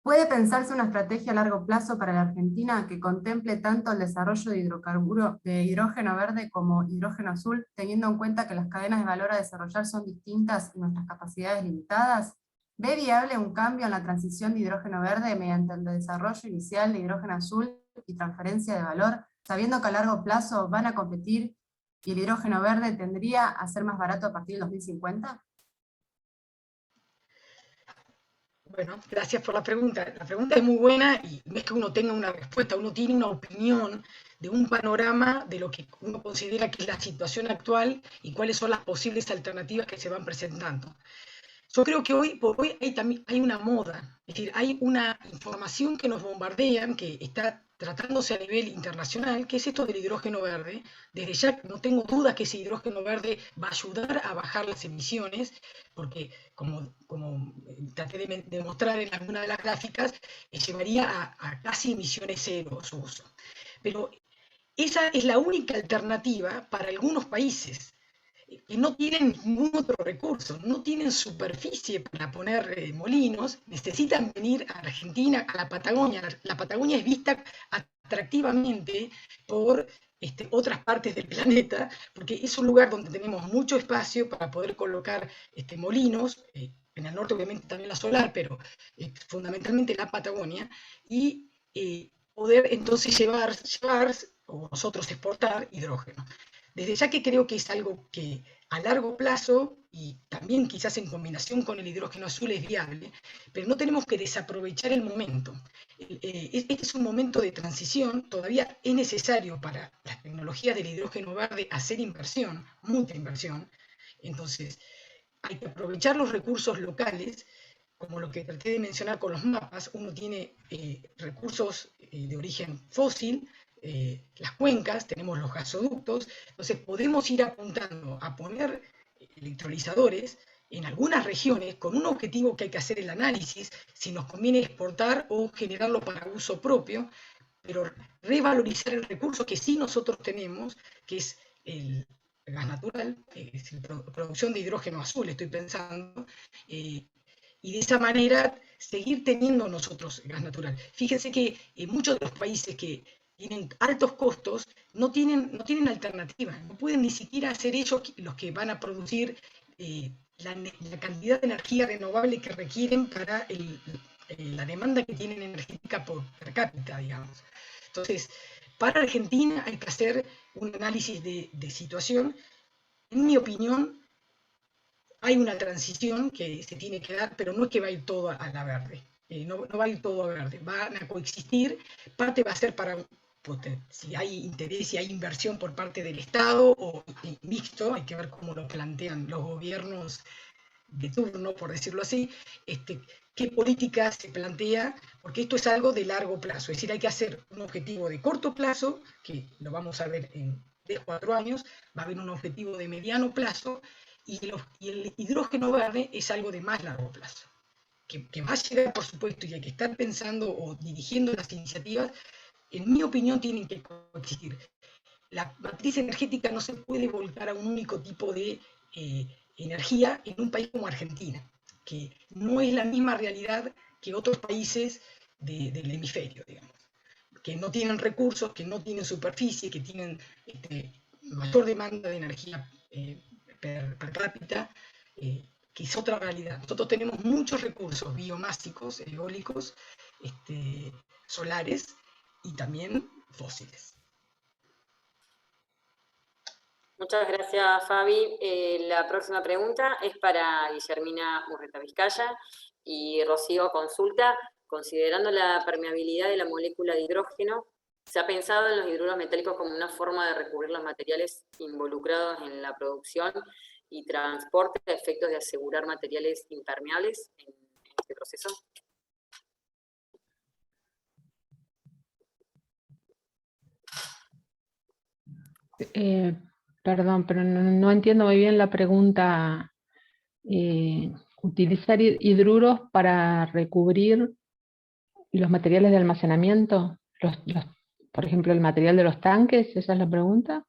¿puede pensarse una estrategia a largo plazo para la Argentina que contemple tanto el desarrollo de hidrógeno verde como hidrógeno azul, teniendo en cuenta que las cadenas de valor a desarrollar son distintas y nuestras capacidades limitadas? ¿Ve viable un cambio en la transición de hidrógeno verde mediante el desarrollo inicial de hidrógeno azul y transferencia de valor, sabiendo que a largo plazo van a competir y el hidrógeno verde tendría a ser más barato a partir del 2050? Bueno, gracias por la pregunta. La pregunta es muy buena y no es que uno tenga una respuesta, uno tiene una opinión de un panorama de lo que uno considera que es la situación actual y cuáles son las posibles alternativas que se van presentando. Yo creo que hoy por hoy hay una moda, es decir, hay una información que nos bombardean, que está tratándose a nivel internacional, que es esto del hidrógeno verde. Desde ya no tengo dudas que ese hidrógeno verde va a ayudar a bajar las emisiones, porque como traté de demostrar en alguna de las gráficas, llevaría a casi emisiones cero su uso. Pero esa es la única alternativa para algunos países que no tienen ningún otro recurso, no tienen superficie para poner molinos, necesitan venir a Argentina, a la Patagonia. La Patagonia es vista atractivamente por otras partes del planeta, porque es un lugar donde tenemos mucho espacio para poder colocar molinos, en el norte obviamente también la solar, pero fundamentalmente la Patagonia, y poder entonces llevar o nosotros exportar hidrógeno. Desde ya que creo que es algo que a largo plazo, y también quizás en combinación con el hidrógeno azul, es viable, pero no tenemos que desaprovechar el momento. Este es un momento de transición, todavía es necesario para las tecnologías del hidrógeno verde hacer inversión, mucha inversión, entonces hay que aprovechar los recursos locales, como lo que traté de mencionar con los mapas. Uno tiene recursos de origen fósil, las cuencas, tenemos los gasoductos, entonces podemos ir apuntando a poner electrolizadores en algunas regiones con un objetivo que hay que hacer el análisis, si nos conviene exportar o generarlo para uso propio, pero revalorizar el recurso que sí nosotros tenemos, que es el gas natural, es la producción de hidrógeno azul, estoy pensando, y de esa manera seguir teniendo nosotros gas natural. Fíjense que muchos de los países que tienen altos costos no tienen alternativa, no pueden ni siquiera ser ellos los que van a producir la cantidad de energía renovable que requieren para la demanda que tienen energética per cápita, digamos. Entonces, para Argentina hay que hacer un análisis de situación. En mi opinión, hay una transición que se tiene que dar, pero no es que va a ir todo a la verde. No va a ir todo a verde, van a coexistir. Parte va a ser para, si hay interés, si hay inversión por parte del Estado o mixto, hay que ver cómo lo plantean los gobiernos de turno, por decirlo así, qué política se plantea, porque esto es algo de largo plazo, es decir, hay que hacer un objetivo de corto plazo, que lo vamos a ver en 3-4 años, va a haber un objetivo de mediano plazo, y el hidrógeno verde es algo de más largo plazo, que va a llegar, por supuesto, y hay que estar pensando o dirigiendo las iniciativas. En mi opinión, tienen que coexistir. La matriz energética no se puede volcar a un único tipo de energía en un país como Argentina, que no es la misma realidad que otros países del hemisferio, digamos, que no tienen recursos, que no tienen superficie, que tienen mayor demanda de energía per cápita, que es otra realidad. Nosotros tenemos muchos recursos biomásicos, eólicos, solares y también fósiles. Muchas gracias, Fabi. La próxima pregunta es para Guillermina Urretavizcaya y Rocío consulta. Considerando la permeabilidad de la molécula de hidrógeno, ¿se ha pensado en los hidruros metálicos como una forma de recubrir los materiales involucrados en la producción y transporte a efectos de asegurar materiales impermeables en este proceso? Perdón, pero no entiendo muy bien la pregunta. ¿Utilizar hidruros para recubrir los materiales de almacenamiento? Por ejemplo, el material de los tanques, ¿esa es la pregunta?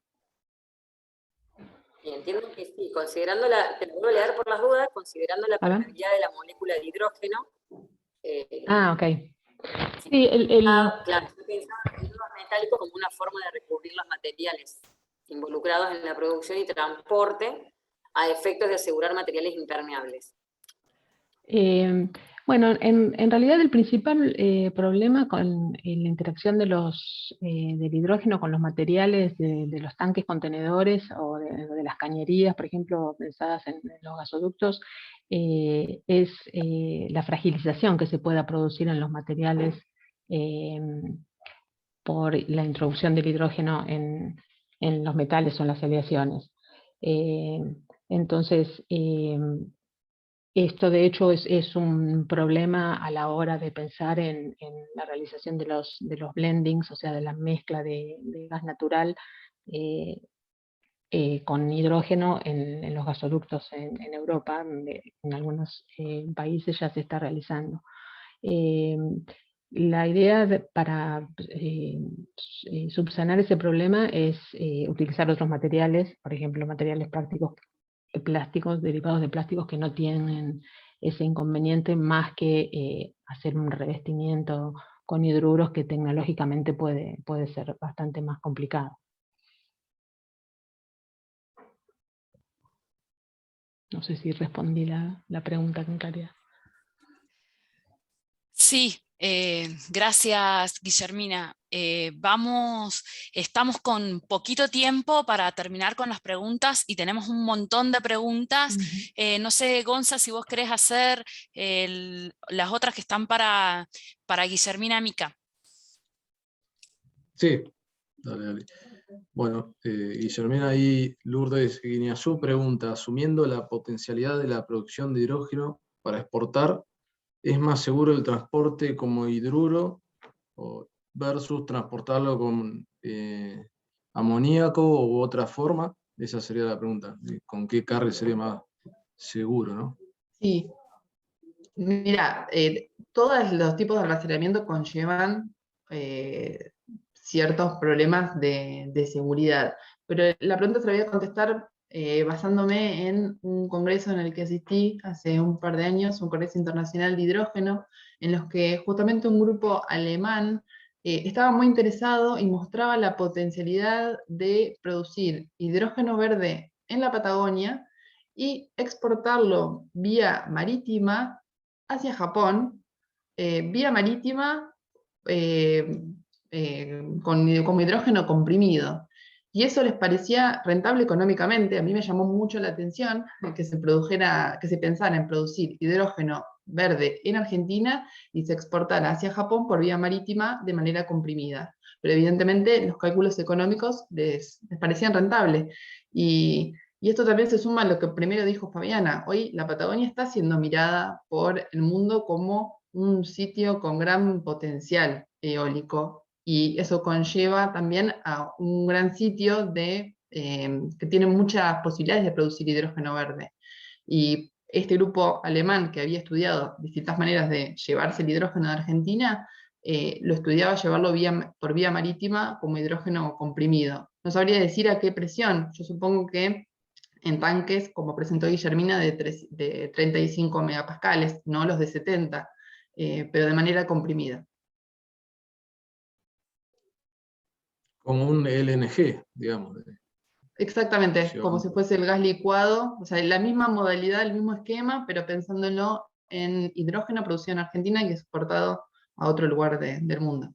Y entiendo que sí, considerando te lo voy a leer por las dudas, considerando la permeabilidad de la molécula de hidrógeno. Ok. Sí, Claro, estoy pensando en los hidruros metálicos como una forma de recubrir los materiales involucrados en la producción y transporte a efectos de asegurar materiales impermeables. Bueno, en realidad el principal problema con la interacción del hidrógeno con los materiales de los tanques contenedores o de las cañerías, por ejemplo, pensadas en los gasoductos, es la fragilización que se pueda producir en los materiales por la introducción del hidrógeno en los metales o en las aleaciones. Entonces, esto de hecho es un problema a la hora de pensar en la realización de los blendings, o sea, de la mezcla de gas natural con hidrógeno en los gasoductos en Europa, en algunos países ya se está realizando. La idea para subsanar ese problema es utilizar otros materiales, por ejemplo, materiales plásticos, derivados de plásticos que no tienen ese inconveniente más que hacer un revestimiento con hidruros que tecnológicamente puede ser bastante más complicado. No sé si respondí la pregunta con claridad. Sí, gracias, Guillermina. Estamos con poquito tiempo para terminar con las preguntas y tenemos un montón de preguntas. No sé, Gonza, si vos querés hacer las otras que están para Guillermina Mica. Sí, dale. Bueno, Guillermina y Lourdes Guiñazú pregunta, asumiendo la potencialidad de la producción de hidrógeno para exportar, ¿es más seguro el transporte como hidruro versus transportarlo con amoníaco u otra forma? Esa sería la pregunta. ¿Con qué carga sería más seguro, no? Sí. Mira, todos los tipos de almacenamiento conllevan ciertos problemas de seguridad. Pero la pregunta se la voy a contestar basándome en un congreso en el que asistí hace un par de años, un congreso internacional de hidrógeno, en los que justamente un grupo alemán estaba muy interesado y mostraba la potencialidad de producir hidrógeno verde en la Patagonia y exportarlo vía marítima hacia Japón, vía marítima como hidrógeno comprimido. Y eso les parecía rentable económicamente. A mí me llamó mucho la atención que se pensara en producir hidrógeno verde en Argentina y se exportara hacia Japón por vía marítima de manera comprimida. Pero evidentemente los cálculos económicos les parecían rentables. Y esto también se suma a lo que primero dijo Fabiana. Hoy la Patagonia está siendo mirada por el mundo como un sitio con gran potencial eólico, y eso conlleva también a un gran sitio que tiene muchas posibilidades de producir hidrógeno verde. Y este grupo alemán que había estudiado distintas maneras de llevarse el hidrógeno de Argentina, lo estudiaba llevarlo por vía marítima como hidrógeno comprimido. No sabría decir a qué presión. Yo supongo que en tanques, como presentó Guillermina, de 35 megapascales, no los de 70, pero de manera comprimida. Como un LNG, digamos. Exactamente, como si fuese el gas licuado, o sea, la misma modalidad, el mismo esquema, pero pensándolo en hidrógeno producido en Argentina y exportado a otro lugar del mundo.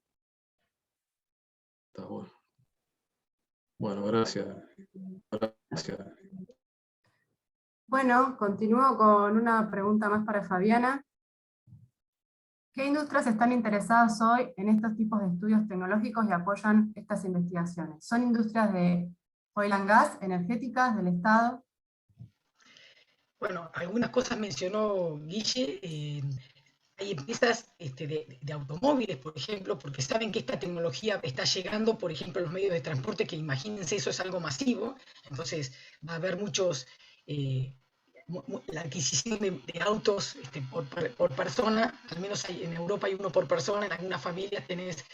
Está bueno. Bueno, gracias. Bueno, continúo con una pregunta más para Fabiana. ¿Qué industrias están interesadas hoy en estos tipos de estudios tecnológicos y apoyan estas investigaciones? ¿Son industrias de oil and gas, energéticas, del Estado? Bueno, algunas cosas mencionó Guille. Hay empresas de automóviles, por ejemplo, porque saben que esta tecnología está llegando, por ejemplo, a los medios de transporte, que imagínense, eso es algo masivo. Entonces va a haber la adquisición de autos por persona, al menos en Europa hay uno por persona, en algunas familias tenés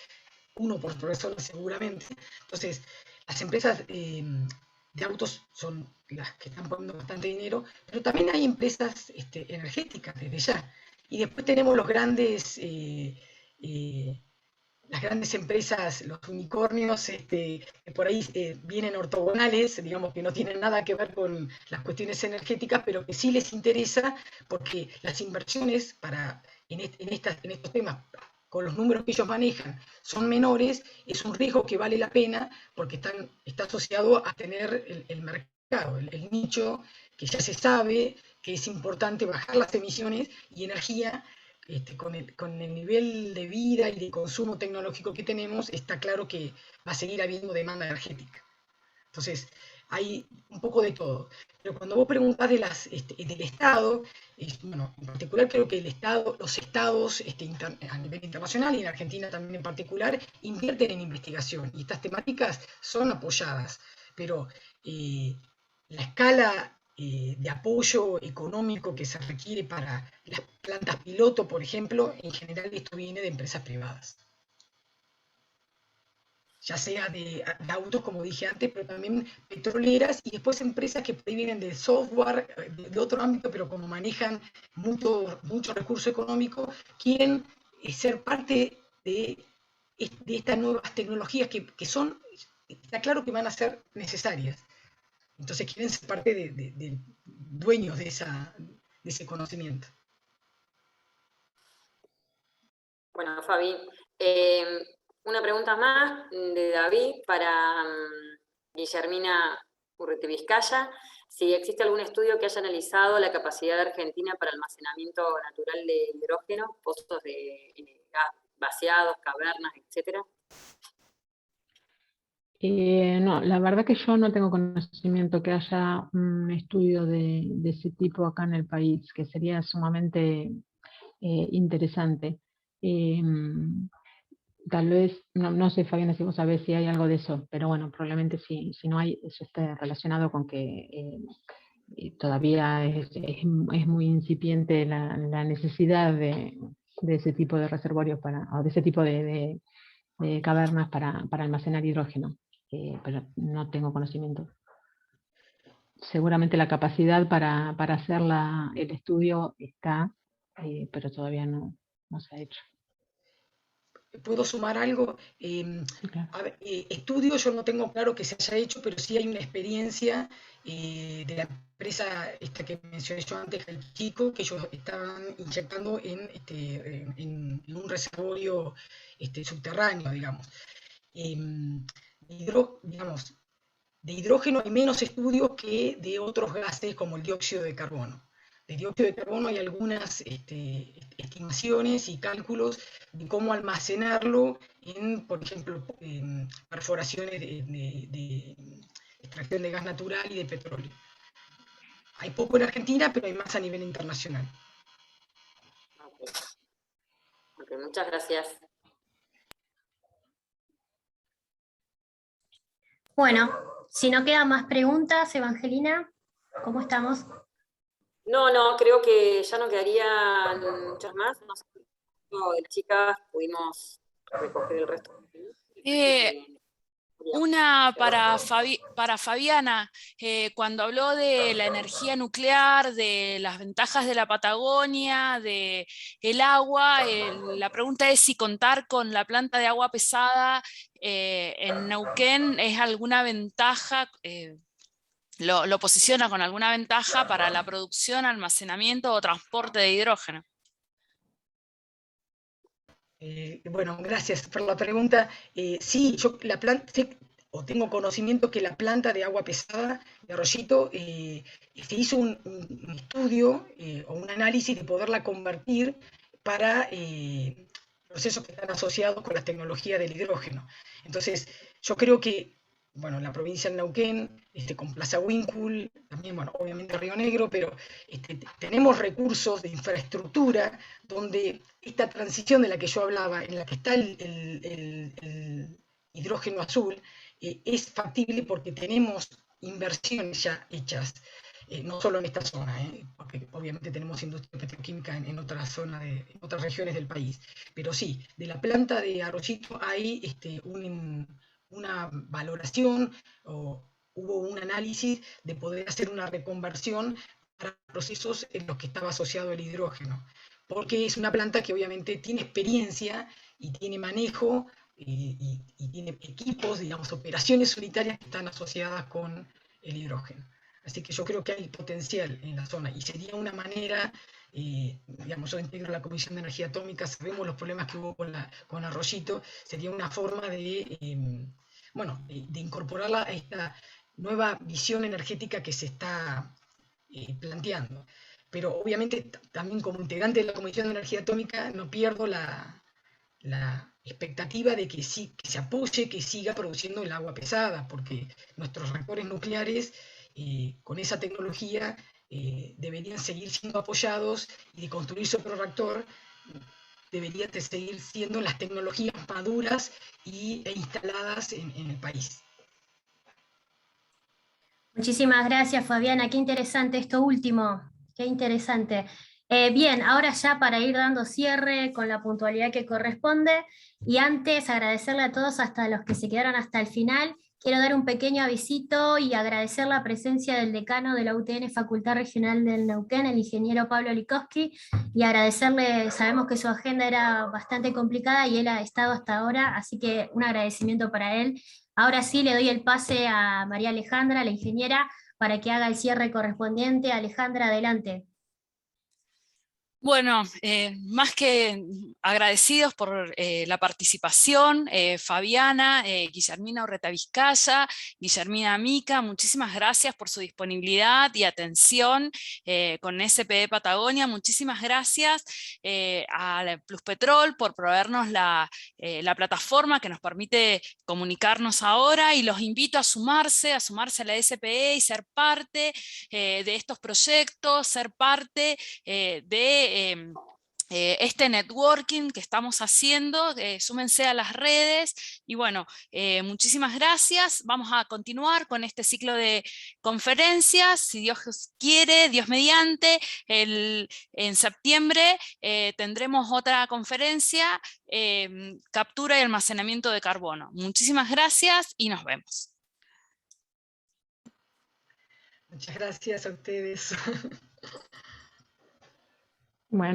uno por persona seguramente. Entonces, las empresas de autos son las que están poniendo bastante dinero, pero también hay empresas energéticas desde ya. Y después tenemos los grandes las grandes empresas, los unicornios, que por ahí vienen ortogonales, digamos que no tienen nada que ver con las cuestiones energéticas, pero que sí les interesa porque las inversiones en estos temas, con los números que ellos manejan, son menores, es un riesgo que vale la pena porque está asociado a tener el mercado, el nicho, que ya se sabe que es importante bajar las emisiones y energía. Con el nivel de vida y de consumo tecnológico que tenemos, está claro que va a seguir habiendo demanda energética. Entonces, hay un poco de todo. Pero cuando vos preguntás del Estado, bueno, en particular creo que los estados a nivel internacional y en Argentina también en particular, invierten en investigación y estas temáticas son apoyadas. Pero la escala de apoyo económico que se requiere para las plantas piloto, por ejemplo, en general esto viene de empresas privadas. Ya sea de autos, como dije antes, pero también petroleras, y después empresas que por ahí vienen de software, de otro ámbito, pero como manejan mucho recurso económico, quieren ser parte de estas nuevas tecnologías que son, está claro que van a ser necesarias. Entonces quieren ser parte de dueños de ese conocimiento. Bueno, Fabi, una pregunta más de David para Guillermina Urretevizcaya. Si existe algún estudio que haya analizado la capacidad de Argentina para almacenamiento natural de hidrógeno, pozos de gas vaciados, cavernas, etcétera. No, la verdad que yo no tengo conocimiento que haya un estudio de ese tipo acá en el país, que sería sumamente interesante. Tal vez, no sé, Fabiana, si vos sabés si hay algo de eso, pero bueno, probablemente si no hay, eso esté relacionado con que todavía es muy incipiente la necesidad de ese tipo de reservorios o de ese tipo de cavernas para almacenar hidrógeno. Pero no tengo conocimiento. Seguramente la capacidad para hacer el estudio está, pero todavía no se ha hecho. ¿Puedo sumar algo? Sí, claro. Estudio yo no tengo claro que se haya hecho, pero sí hay una experiencia de la empresa esta que mencioné yo antes, el Chico, que ellos estaban inyectando en un reservorio subterráneo, digamos. Digamos. De hidrógeno hay menos estudios que de otros gases como el dióxido de carbono. De dióxido de carbono hay algunas estimaciones y cálculos de cómo almacenarlo en, por ejemplo, en perforaciones de extracción de gas natural y de petróleo. Hay poco en Argentina, pero hay más a nivel internacional. Okay, muchas gracias. Bueno, si no quedan más preguntas, Evangelina, ¿cómo estamos? No, creo que ya no quedarían muchas más. No sé, de las chicas pudimos recoger el resto. Una para Fabiana, cuando habló de la energía nuclear, de las ventajas de la Patagonia, del agua, la pregunta es si contar con la planta de agua pesada en Neuquén es alguna ventaja, lo posiciona con alguna ventaja para la producción, almacenamiento o transporte de hidrógeno. Bueno, gracias por la pregunta. Sí, yo tengo conocimiento que la planta de agua pesada de Arroyito se hizo un estudio o un análisis de poderla convertir para procesos que están asociados con la tecnología del hidrógeno. Entonces, yo creo que, bueno, la provincia de Neuquén, con Plaza Winkle, también, bueno, obviamente Río Negro, pero tenemos recursos de infraestructura donde esta transición de la que yo hablaba, en la que está el hidrógeno azul, es factible porque tenemos inversiones ya hechas, no solo en esta zona, porque obviamente tenemos industria petroquímica en otras zonas, en otras regiones del país, pero sí, de la planta de Arroyito hay una valoración o hubo un análisis de poder hacer una reconversión para procesos en los que estaba asociado el hidrógeno, porque es una planta que obviamente tiene experiencia y tiene manejo y tiene equipos, digamos, operaciones unitarias que están asociadas con el hidrógeno. Así que yo creo que hay potencial en la zona y sería una manera, digamos, yo integro la Comisión de Energía Atómica, sabemos los problemas que hubo con Arroyito, sería una forma de, bueno, de incorporarla a esta nueva visión energética que se está planteando. Pero obviamente también como integrante de la Comisión de Energía Atómica no pierdo la expectativa de que se apoye, que siga produciendo el agua pesada, porque nuestros reactores nucleares con esa tecnología deberían seguir siendo apoyados y de construir su otro reactor deberían de seguir siendo las tecnologías maduras e instaladas en el país. Muchísimas gracias, Fabiana. Qué interesante esto último. Qué interesante. Bien, ahora ya para ir dando cierre con la puntualidad que corresponde, y antes agradecerle a todos, hasta los que se quedaron hasta el final, quiero dar un pequeño avisito y agradecer la presencia del decano de la UTN Facultad Regional del Neuquén, el ingeniero Pablo Likowski, y agradecerle, sabemos que su agenda era bastante complicada y él ha estado hasta ahora, así que un agradecimiento para él. Ahora sí le doy el pase a María Alejandra, la ingeniera, para que haga el cierre correspondiente. Alejandra, adelante. Bueno, más que agradecidos por la participación, Fabiana, Guillermina Urreta Vizcaya, Guillermina Amica, muchísimas gracias por su disponibilidad y atención con SPE Patagonia. Muchísimas gracias a Pluspetrol por proveernos la plataforma que nos permite comunicarnos ahora, y los invito a sumarse a la SPE y ser parte de estos proyectos, ser parte de este networking que estamos haciendo. Súmense a las redes y bueno, muchísimas gracias. Vamos a continuar con este ciclo de conferencias, si Dios quiere, Dios mediante. En septiembre tendremos otra conferencia, captura y almacenamiento de carbono. Muchísimas gracias y nos vemos. Muchas gracias a ustedes. Bueno.